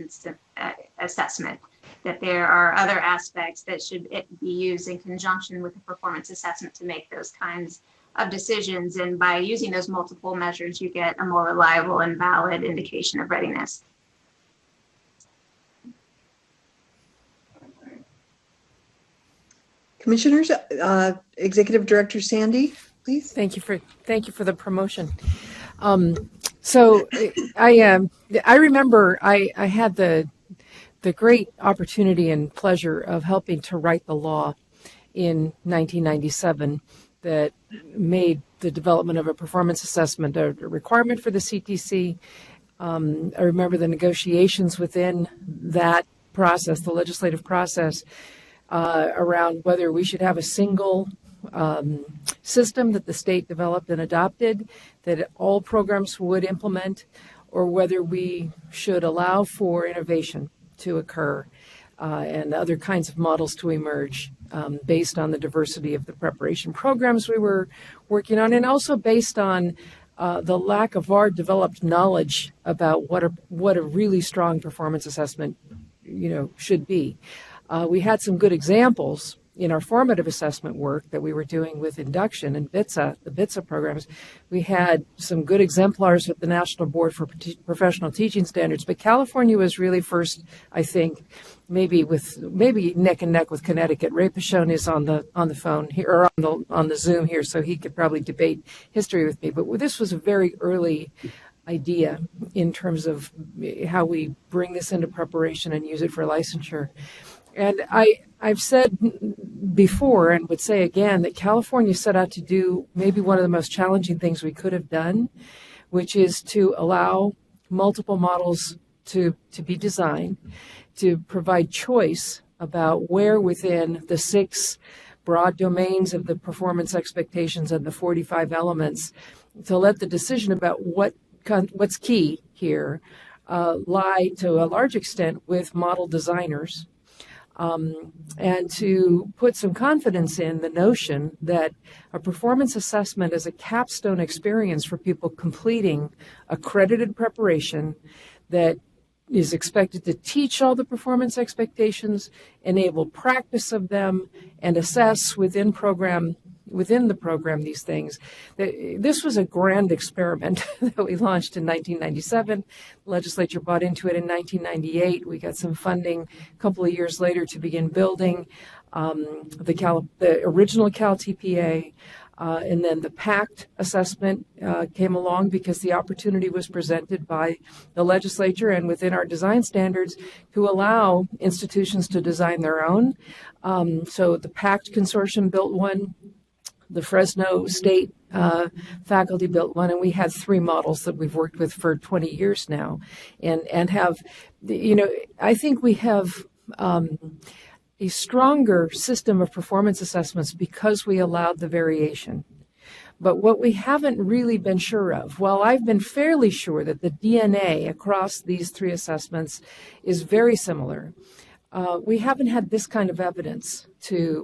assessment, that there are other aspects that should be used in conjunction with the performance assessment to make those kinds of decisions. And by using those multiple measures, you get a more reliable and valid indication of readiness. Commissioners, Executive Director Sandy, please. Thank you for the promotion. So I remember I had the great opportunity and pleasure of helping to write the law, in 1997 that made the development of a performance assessment a requirement for the CTC. I remember the negotiations within that process, the legislative process, around whether we should have a single system that the state developed and adopted that all programs would implement, or whether we should allow for innovation to occur and other kinds of models to emerge based on the diversity of the preparation programs we were working on, and also based on the lack of our developed knowledge about what a really strong performance assessment, should be. We had some good examples in our formative assessment work that we were doing with induction and BITSA, the BITSA programs. We had some good exemplars with the National Board for Professional Teaching Standards, but California was really first, I think, maybe neck and neck with Connecticut. Ray Pichon is on the phone here, or on the Zoom here, so he could probably debate history with me. But this was a very early idea in terms of how we bring this into preparation and use it for licensure. And I've said before and would say again that California set out to do maybe one of the most challenging things we could have done, which is to allow multiple models to be designed, to provide choice about where within the 6 broad domains of the performance expectations and the 45 elements, to let the decision about what's key here lie to a large extent with model designers. And to put some confidence in the notion that a performance assessment is a capstone experience for people completing accredited preparation that is expected to teach all the performance expectations, enable practice of them, and assess within the program these things. This was a grand experiment that we launched in 1997. The legislature bought into it in 1998. We got some funding a couple of years later to begin building the original Cal TPA. And then the PACT assessment came along because the opportunity was presented by the legislature and within our design standards to allow institutions to design their own. So the PACT consortium built one. The Fresno State faculty built one, and we had 3 models that we've worked with for 20 years now, and have, I think we have a stronger system of performance assessments because we allowed the variation. But what we haven't really been sure of, while I've been fairly sure that the DNA across these 3 assessments is very similar, we haven't had this kind of evidence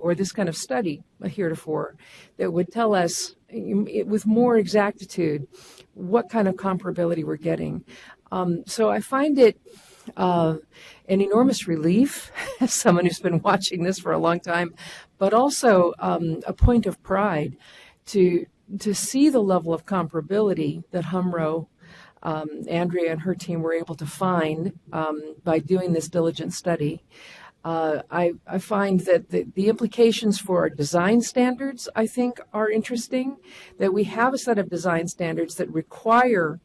or this kind of study heretofore that would tell us with more exactitude what kind of comparability we're getting. So I find it an enormous relief as someone who's been watching this for a long time, but also a point of pride to see the level of comparability that HUMRO, Andrea and her team were able to find by doing this diligent study. I find that the implications for our design standards, I think, are interesting, that we have a set of design standards that require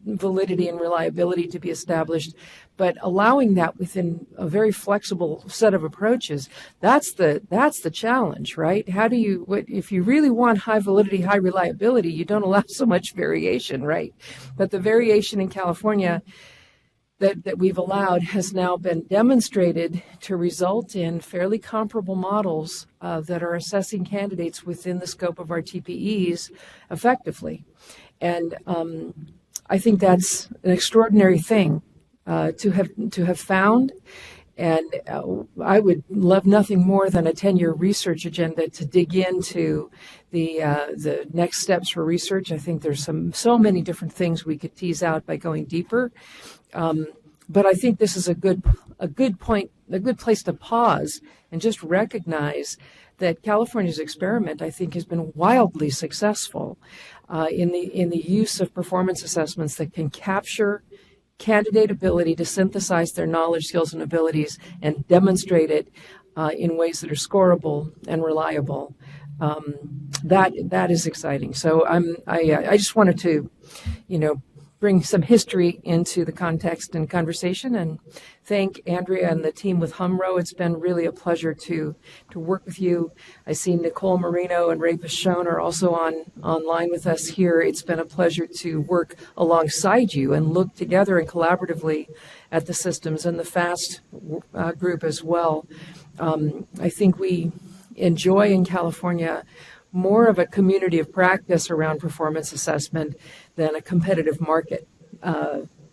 validity and reliability to be established, but allowing that within a very flexible set of approaches, that's the challenge, right? How do you, if you really want high validity, high reliability, you don't allow so much variation, right? But the variation in California that we've allowed has now been demonstrated to result in fairly comparable models that are assessing candidates within the scope of our TPEs effectively. And I think that's an extraordinary thing to have found, and I would love nothing more than a 10-year research agenda to dig into the next steps for research. I think there's so many different things we could tease out by going deeper, but I think this is a good point, a good place to pause and just recognize that California's experiment, I think, has been wildly successful in the use of performance assessments that can capture candidate ability to synthesize their knowledge, skills, and abilities and demonstrate it in ways that are scorable and reliable. That is exciting. So I just wanted to, bring some history into the context and conversation, and thank Andrea and the team with Humro. It's been really a pleasure to work with you. I see Nicole Marino and Ray Pichon are also online with us here. It's been a pleasure to work alongside you and look together and collaboratively at the systems, and the FAST group as well. I think we enjoy in California more of a community of practice around performance assessment than a competitive market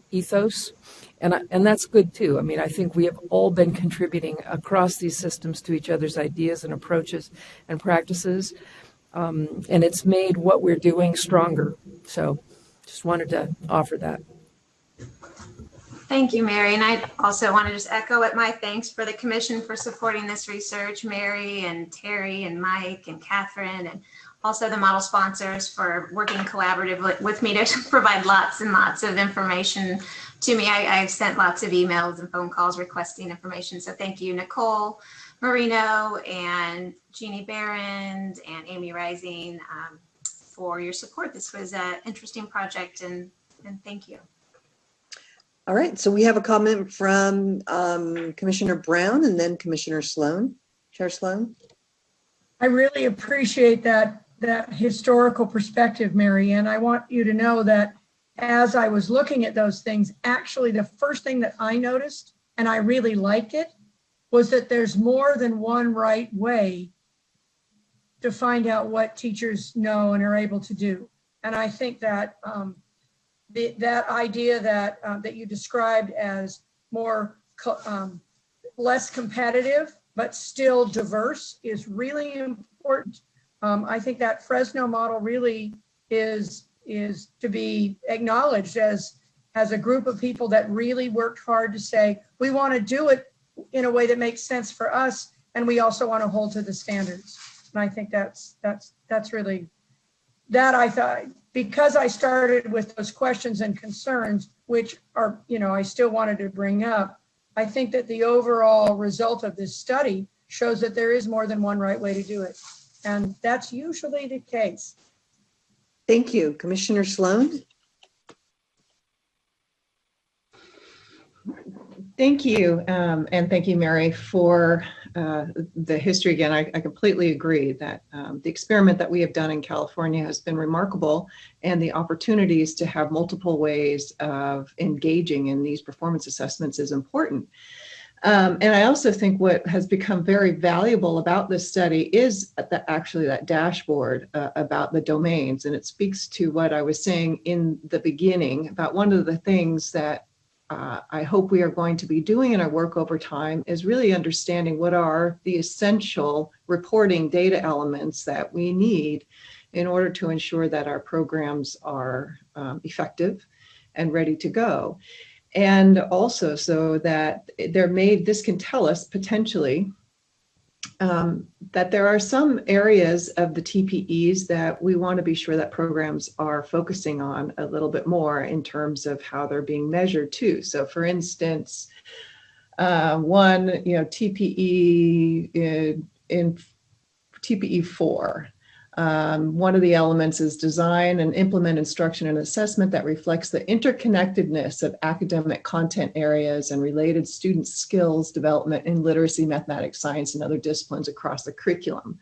ethos. And that's good too. I mean, I think we have all been contributing across these systems to each other's ideas and approaches and practices. And it's made what we're doing stronger. So just wanted to offer that. Thank you, Mary. And I also want to just echo my thanks for the Commission for supporting this research, Mary and Terry and Mike and Catherine, and also the model sponsors for working collaboratively with me to provide lots and lots of information to me. I've sent lots of emails and phone calls requesting information. So thank you, Nicole Marino and Jeannie Barron and Amy Rising for your support. This was an interesting project, and thank you. All right, so we have a comment from Commissioner Brown and then Commissioner Sloan. Chair Sloan. I really appreciate that historical perspective, Mary, and I want you to know that as I was looking at those things, actually the first thing that I noticed, and I really liked it, was that there's more than one right way to find out what teachers know and are able to do. And I think that that idea that you described as more less competitive but still diverse is really important. I think that Fresno model really is to be acknowledged as a group of people that really worked hard to say, we want to do it in a way that makes sense for us, and we also want to hold to the standards. And I think that's really, that I thought, because I started with those questions and concerns, which are, I still wanted to bring up, I think that the overall result of this study shows that there is more than one right way to do it. And that's usually the case. Thank you. Commissioner Sloan. Thank you, and thank you, Mary, for the history again. I completely agree that the experiment that we have done in California has been remarkable, and the opportunities to have multiple ways of engaging in these performance assessments is important. And I also think what has become very valuable about this study is actually that dashboard about the domains, and it speaks to what I was saying in the beginning about one of the things that I hope we are going to be doing in our work over time is really understanding what are the essential reporting data elements that we need in order to ensure that our programs are effective and ready to go. And also so that this can tell us potentially that there are some areas of the TPEs that we want to be sure that programs are focusing on a little bit more in terms of how they're being measured too. So for instance, one, TPE in TPE 4, one of the elements is design and implement instruction and assessment that reflects the interconnectedness of academic content areas and related student skills development in literacy, mathematics, science, and other disciplines across the curriculum.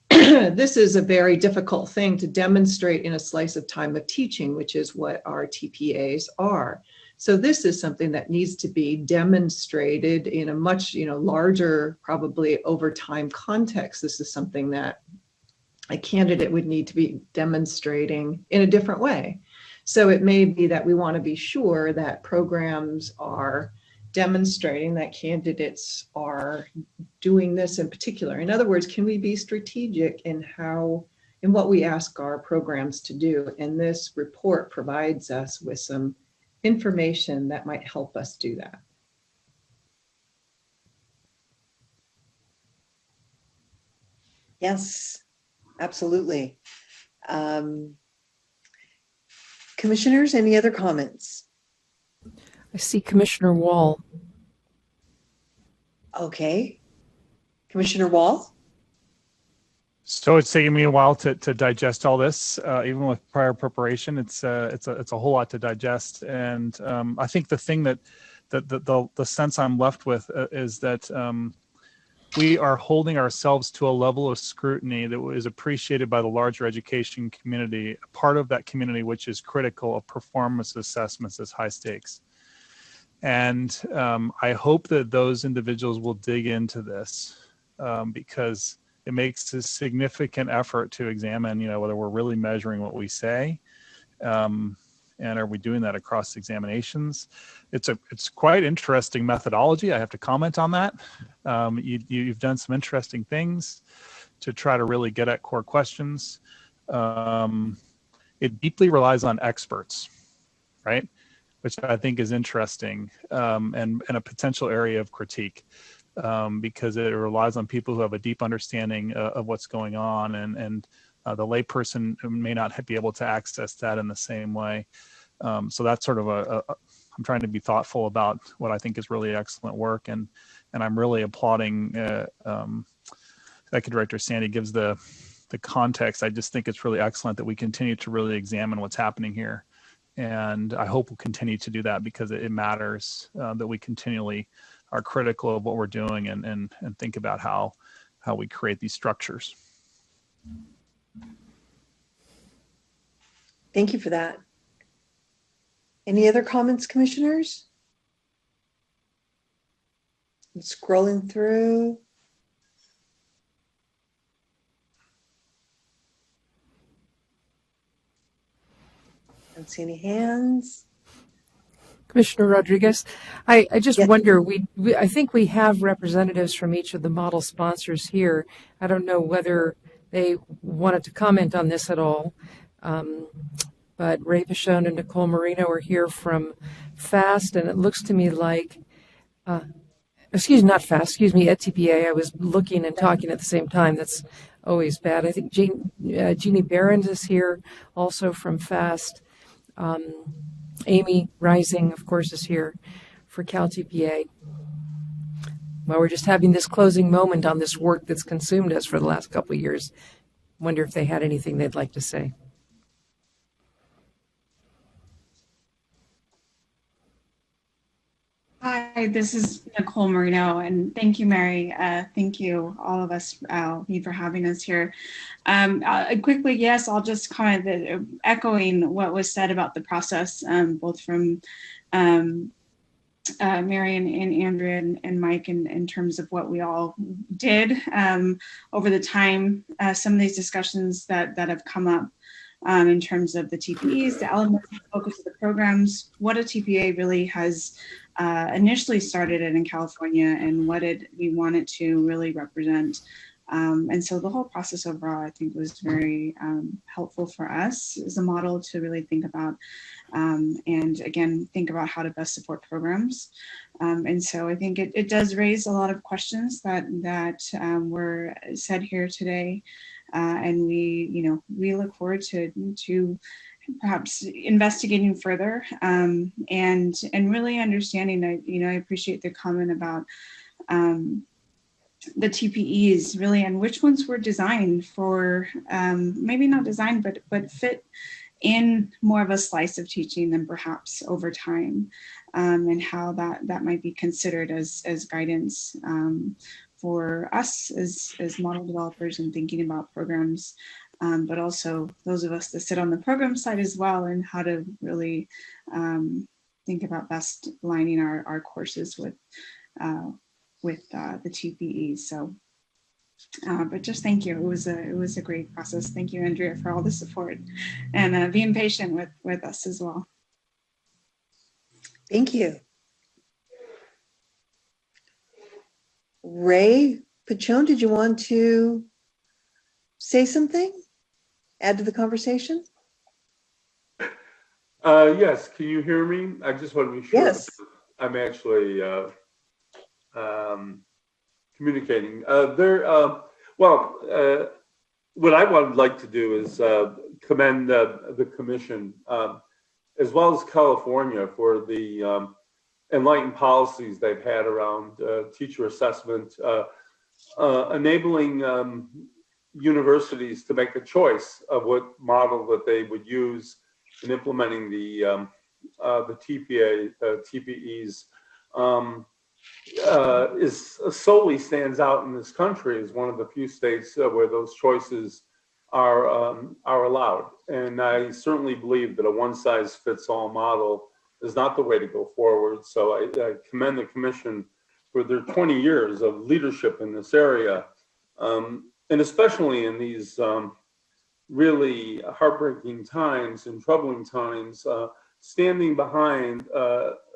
This is a very difficult thing to demonstrate in a slice of time of teaching, which is what our TPAs are. So this is something that needs to be demonstrated in a much larger, probably over time context. This is something that a candidate would need to be demonstrating in a different way. So it may be that we want to be sure that programs are demonstrating that candidates are doing this in particular. In other words, can we be strategic in what we ask our programs to do? And this report provides us with some information that might help us do that. Yes. Absolutely. Commissioners, any other comments? I see Commissioner Wall. Okay. Commissioner Wall? So it's taken me a while to digest all this, even with prior preparation. It's a whole lot to digest, and I think the thing that the sense I'm left with is that we are holding ourselves to a level of scrutiny that is appreciated by the larger education community, part of that community which is critical of performance assessments as high stakes. And I hope that those individuals will dig into this because it makes a significant effort to examine, whether we're really measuring what we say, and are we doing that across examinations? It's quite interesting methodology. I have to comment on that. You've done some interesting things to try to really get at core questions. It deeply relies on experts, right? Which I think is interesting and a potential area of critique. Because it relies on people who have a deep understanding of what's going on, and the layperson may not be able to access that in the same way. So that's sort of I'm trying to be thoughtful about what I think is really excellent work, and I'm really applauding Executive Director Sandy gives the context. I just think it's really excellent that we continue to really examine what's happening here, and I hope we'll continue to do that because it matters that we continually are critical of what we're doing and think about how we create these structures. Thank you for that. Any other comments, commissioners? I'm scrolling through. I don't see any hands. Commissioner Rodriguez, I just Yes. wonder, I think we have representatives from each of the model sponsors here. I don't know whether they wanted to comment on this at all, but Ray Pichon and Nicole Marino are here from FAST, and it looks to me like, not FAST, at TPA. I was looking and talking at the same time. That's always bad. I think Jeannie Behrens is here also from FAST. Amy Rising, of course, is here for Cal TPA. Well, we're just having this closing moment on this work that's consumed us for the last couple of years. Wonder if they had anything they'd like to say. Hi, this is Nicole Marino, and thank you, Mary. Thank you, all of us, for having us here. Quickly, yes, I'll just comment that echoing what was said about the process, both from Mary and Andrea and Mike in terms of what we all did over the time. Some of these discussions that have come up in terms of the TPEs, the elements, the focus of the programs, what a TPA really has initially started in California, and what we wanted to really represent. And so the whole process overall, I think, was very helpful for us as a model to really think about, and again, think about how to best support programs. And so I think it does raise a lot of questions that were said here today. And we look forward to perhaps investigating further and really understanding that, I appreciate the comment about the TPEs really, and which ones were designed for, maybe not designed, but fit in more of a slice of teaching than perhaps over time, and how that might be considered as guidance for us as model developers and thinking about programs, but also those of us that sit on the program side as well, and how to really think about best aligning our courses with the TPE. So, but just thank you. It was a great process. Thank you, Andrea, for all the support and being patient with us as well. Thank you. Ray Pichon, did you want to say something? Add to the conversation? Yes, can you hear me? I just want to be sure. Yes. I'm actually communicating. What I would like to do is commend the Commission, as well as California, for the enlightened policies they've had around teacher assessment, enabling universities to make a choice of what model that they would use in implementing the TPEs. Is solely stands out in this country as one of the few states where those choices are allowed. And I certainly believe that a one-size-fits-all model is not the way to go forward. So I commend the Commission for their 20 years of leadership in this area, and especially in these really heartbreaking times and troubling times, standing behind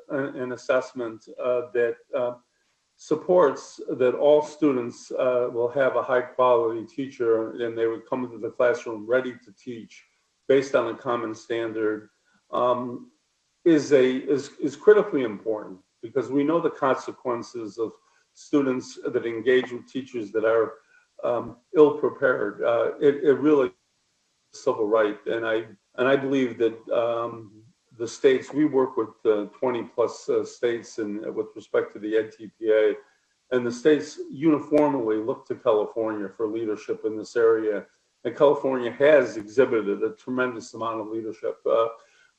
an assessment that supports that all students will have a high quality teacher and they would come into the classroom ready to teach based on a common standard, is critically important, because we know the consequences of students that engage with teachers that are ill prepared. It really is a civil right, and I believe that the states, we work with 20 plus states and with respect to the EdTPA, and the states uniformly look to California for leadership in this area. And California has exhibited a tremendous amount of leadership.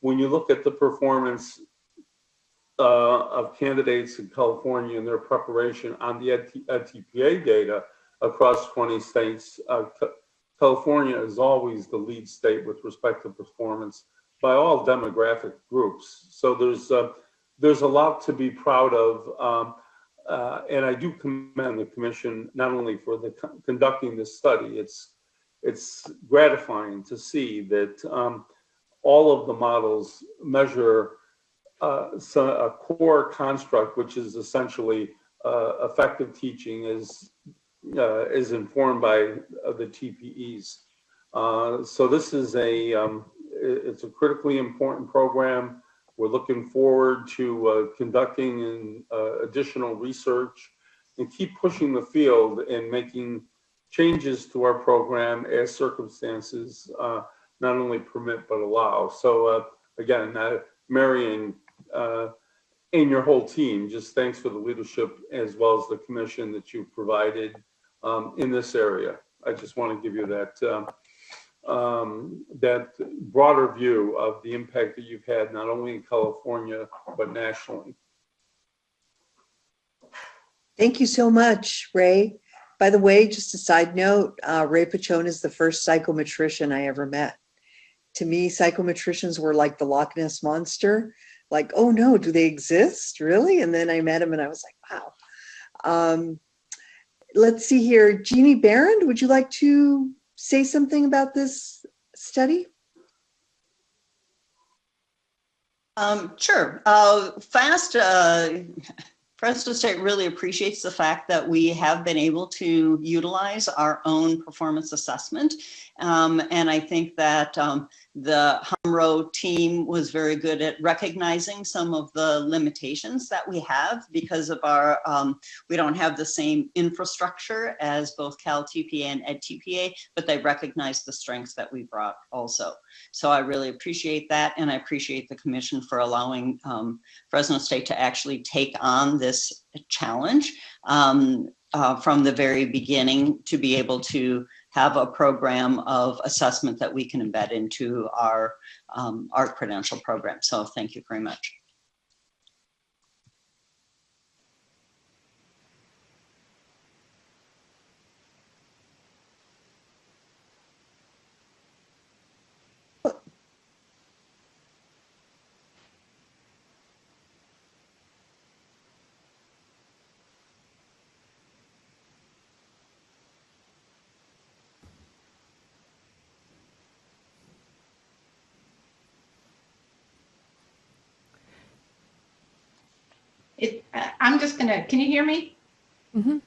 When you look at the performance of candidates in California and their preparation on the EdTPA data across 20 states, California is always the lead state with respect to performance by all demographic groups. So there's a lot to be proud of, and I do commend the Commission not only for conducting this study. It's gratifying to see that all of the models measure a core construct, which is essentially effective teaching is informed by the TPEs. So this is it's a critically important program. We're looking forward to conducting additional research and keep pushing the field and making changes to our program as circumstances not only permit but allow. So again, Mary and your whole team, just thanks for the leadership as well as the Commission that you've provided in this area. I just want to give you that that broader view of the impact that you've had not only in California but nationally. Thank you so much, Ray. By the way, just a side note, Ray Pachon is the first psychometrician I ever met. To me, psychometricians were like the Loch Ness Monster. Like, oh no, do they exist? Really? And then I met him and I was like, wow. Let's see here. Jeannie Barron, would you like to say something about this study? Sure. Fresno State really appreciates the fact that we have been able to utilize our own performance assessment. And I think that the HUMRO team was very good at recognizing some of the limitations that we have because of our, we don't have the same infrastructure as both CalTPA and EdTPA, but they recognize the strengths that we brought also. So I really appreciate that. And I appreciate the Commission for allowing Fresno State to actually take on this challenge from the very beginning, to be able to have a program of assessment that we can embed into our credential program. So thank you very much. I'm just gonna, can you hear me? Mm-hmm.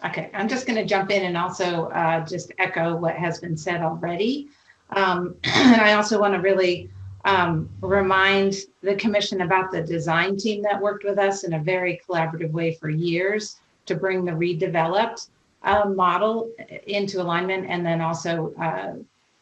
Okay, I'm just gonna jump in and also just echo what has been said already. And I also wanna really remind the Commission about the design team that worked with us in a very collaborative way for years to bring the redeveloped model into alignment, and then also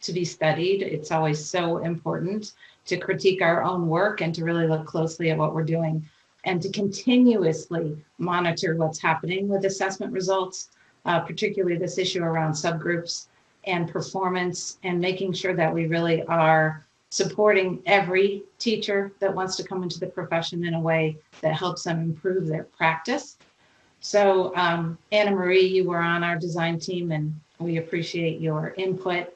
to be studied. It's always so important to critique our own work and to really look closely at what we're doing, and to continuously monitor what's happening with assessment results. particularly this issue around subgroups and performance, and making sure that we really are supporting every teacher that wants to come into the profession in a way that helps them improve their practice. So Anna Marie, you were on our design team and we appreciate your input.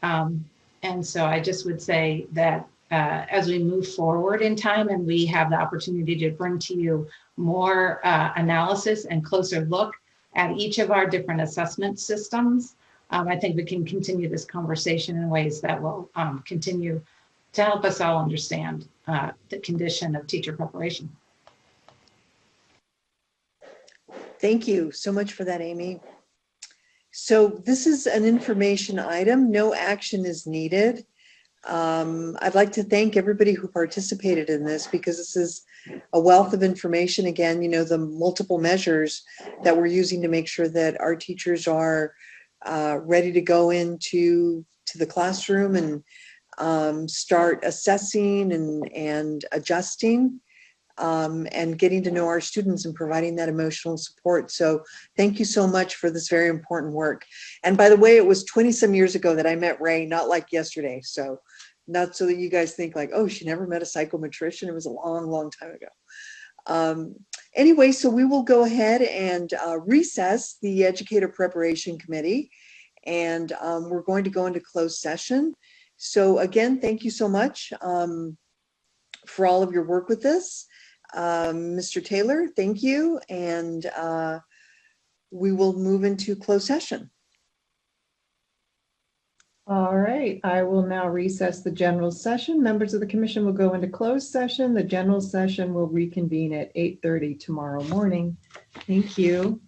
And so I just would say that as we move forward in time and we have the opportunity to bring to you more analysis and closer look at each of our different assessment systems, I think we can continue this conversation in ways that will continue to help us all understand the condition of teacher preparation. Thank you so much for that, Amy. So this is an information item. No action is needed. I'd like to thank everybody who participated in this, because this is a wealth of information. Again, you know, the multiple measures that we're using to make sure that our teachers are ready to go into the classroom and start assessing and adjusting and getting to know our students and providing that emotional support. So thank you so much for this very important work. And by the way, it was 20 some years ago that I met Ray, not like yesterday. So not so that you guys think like, oh, she never met a psychometrician. It was a long, long time ago. Anyway, so we will go ahead and recess the Educator Preparation Committee, and we're going to go into closed session. So again, thank you so much for all of your work with this. Mr. Taylor, thank you. And we will move into closed session. All right, I will now recess the general session. Members of the commission will go into closed session. The general session will reconvene at 8:30 tomorrow morning. Thank you.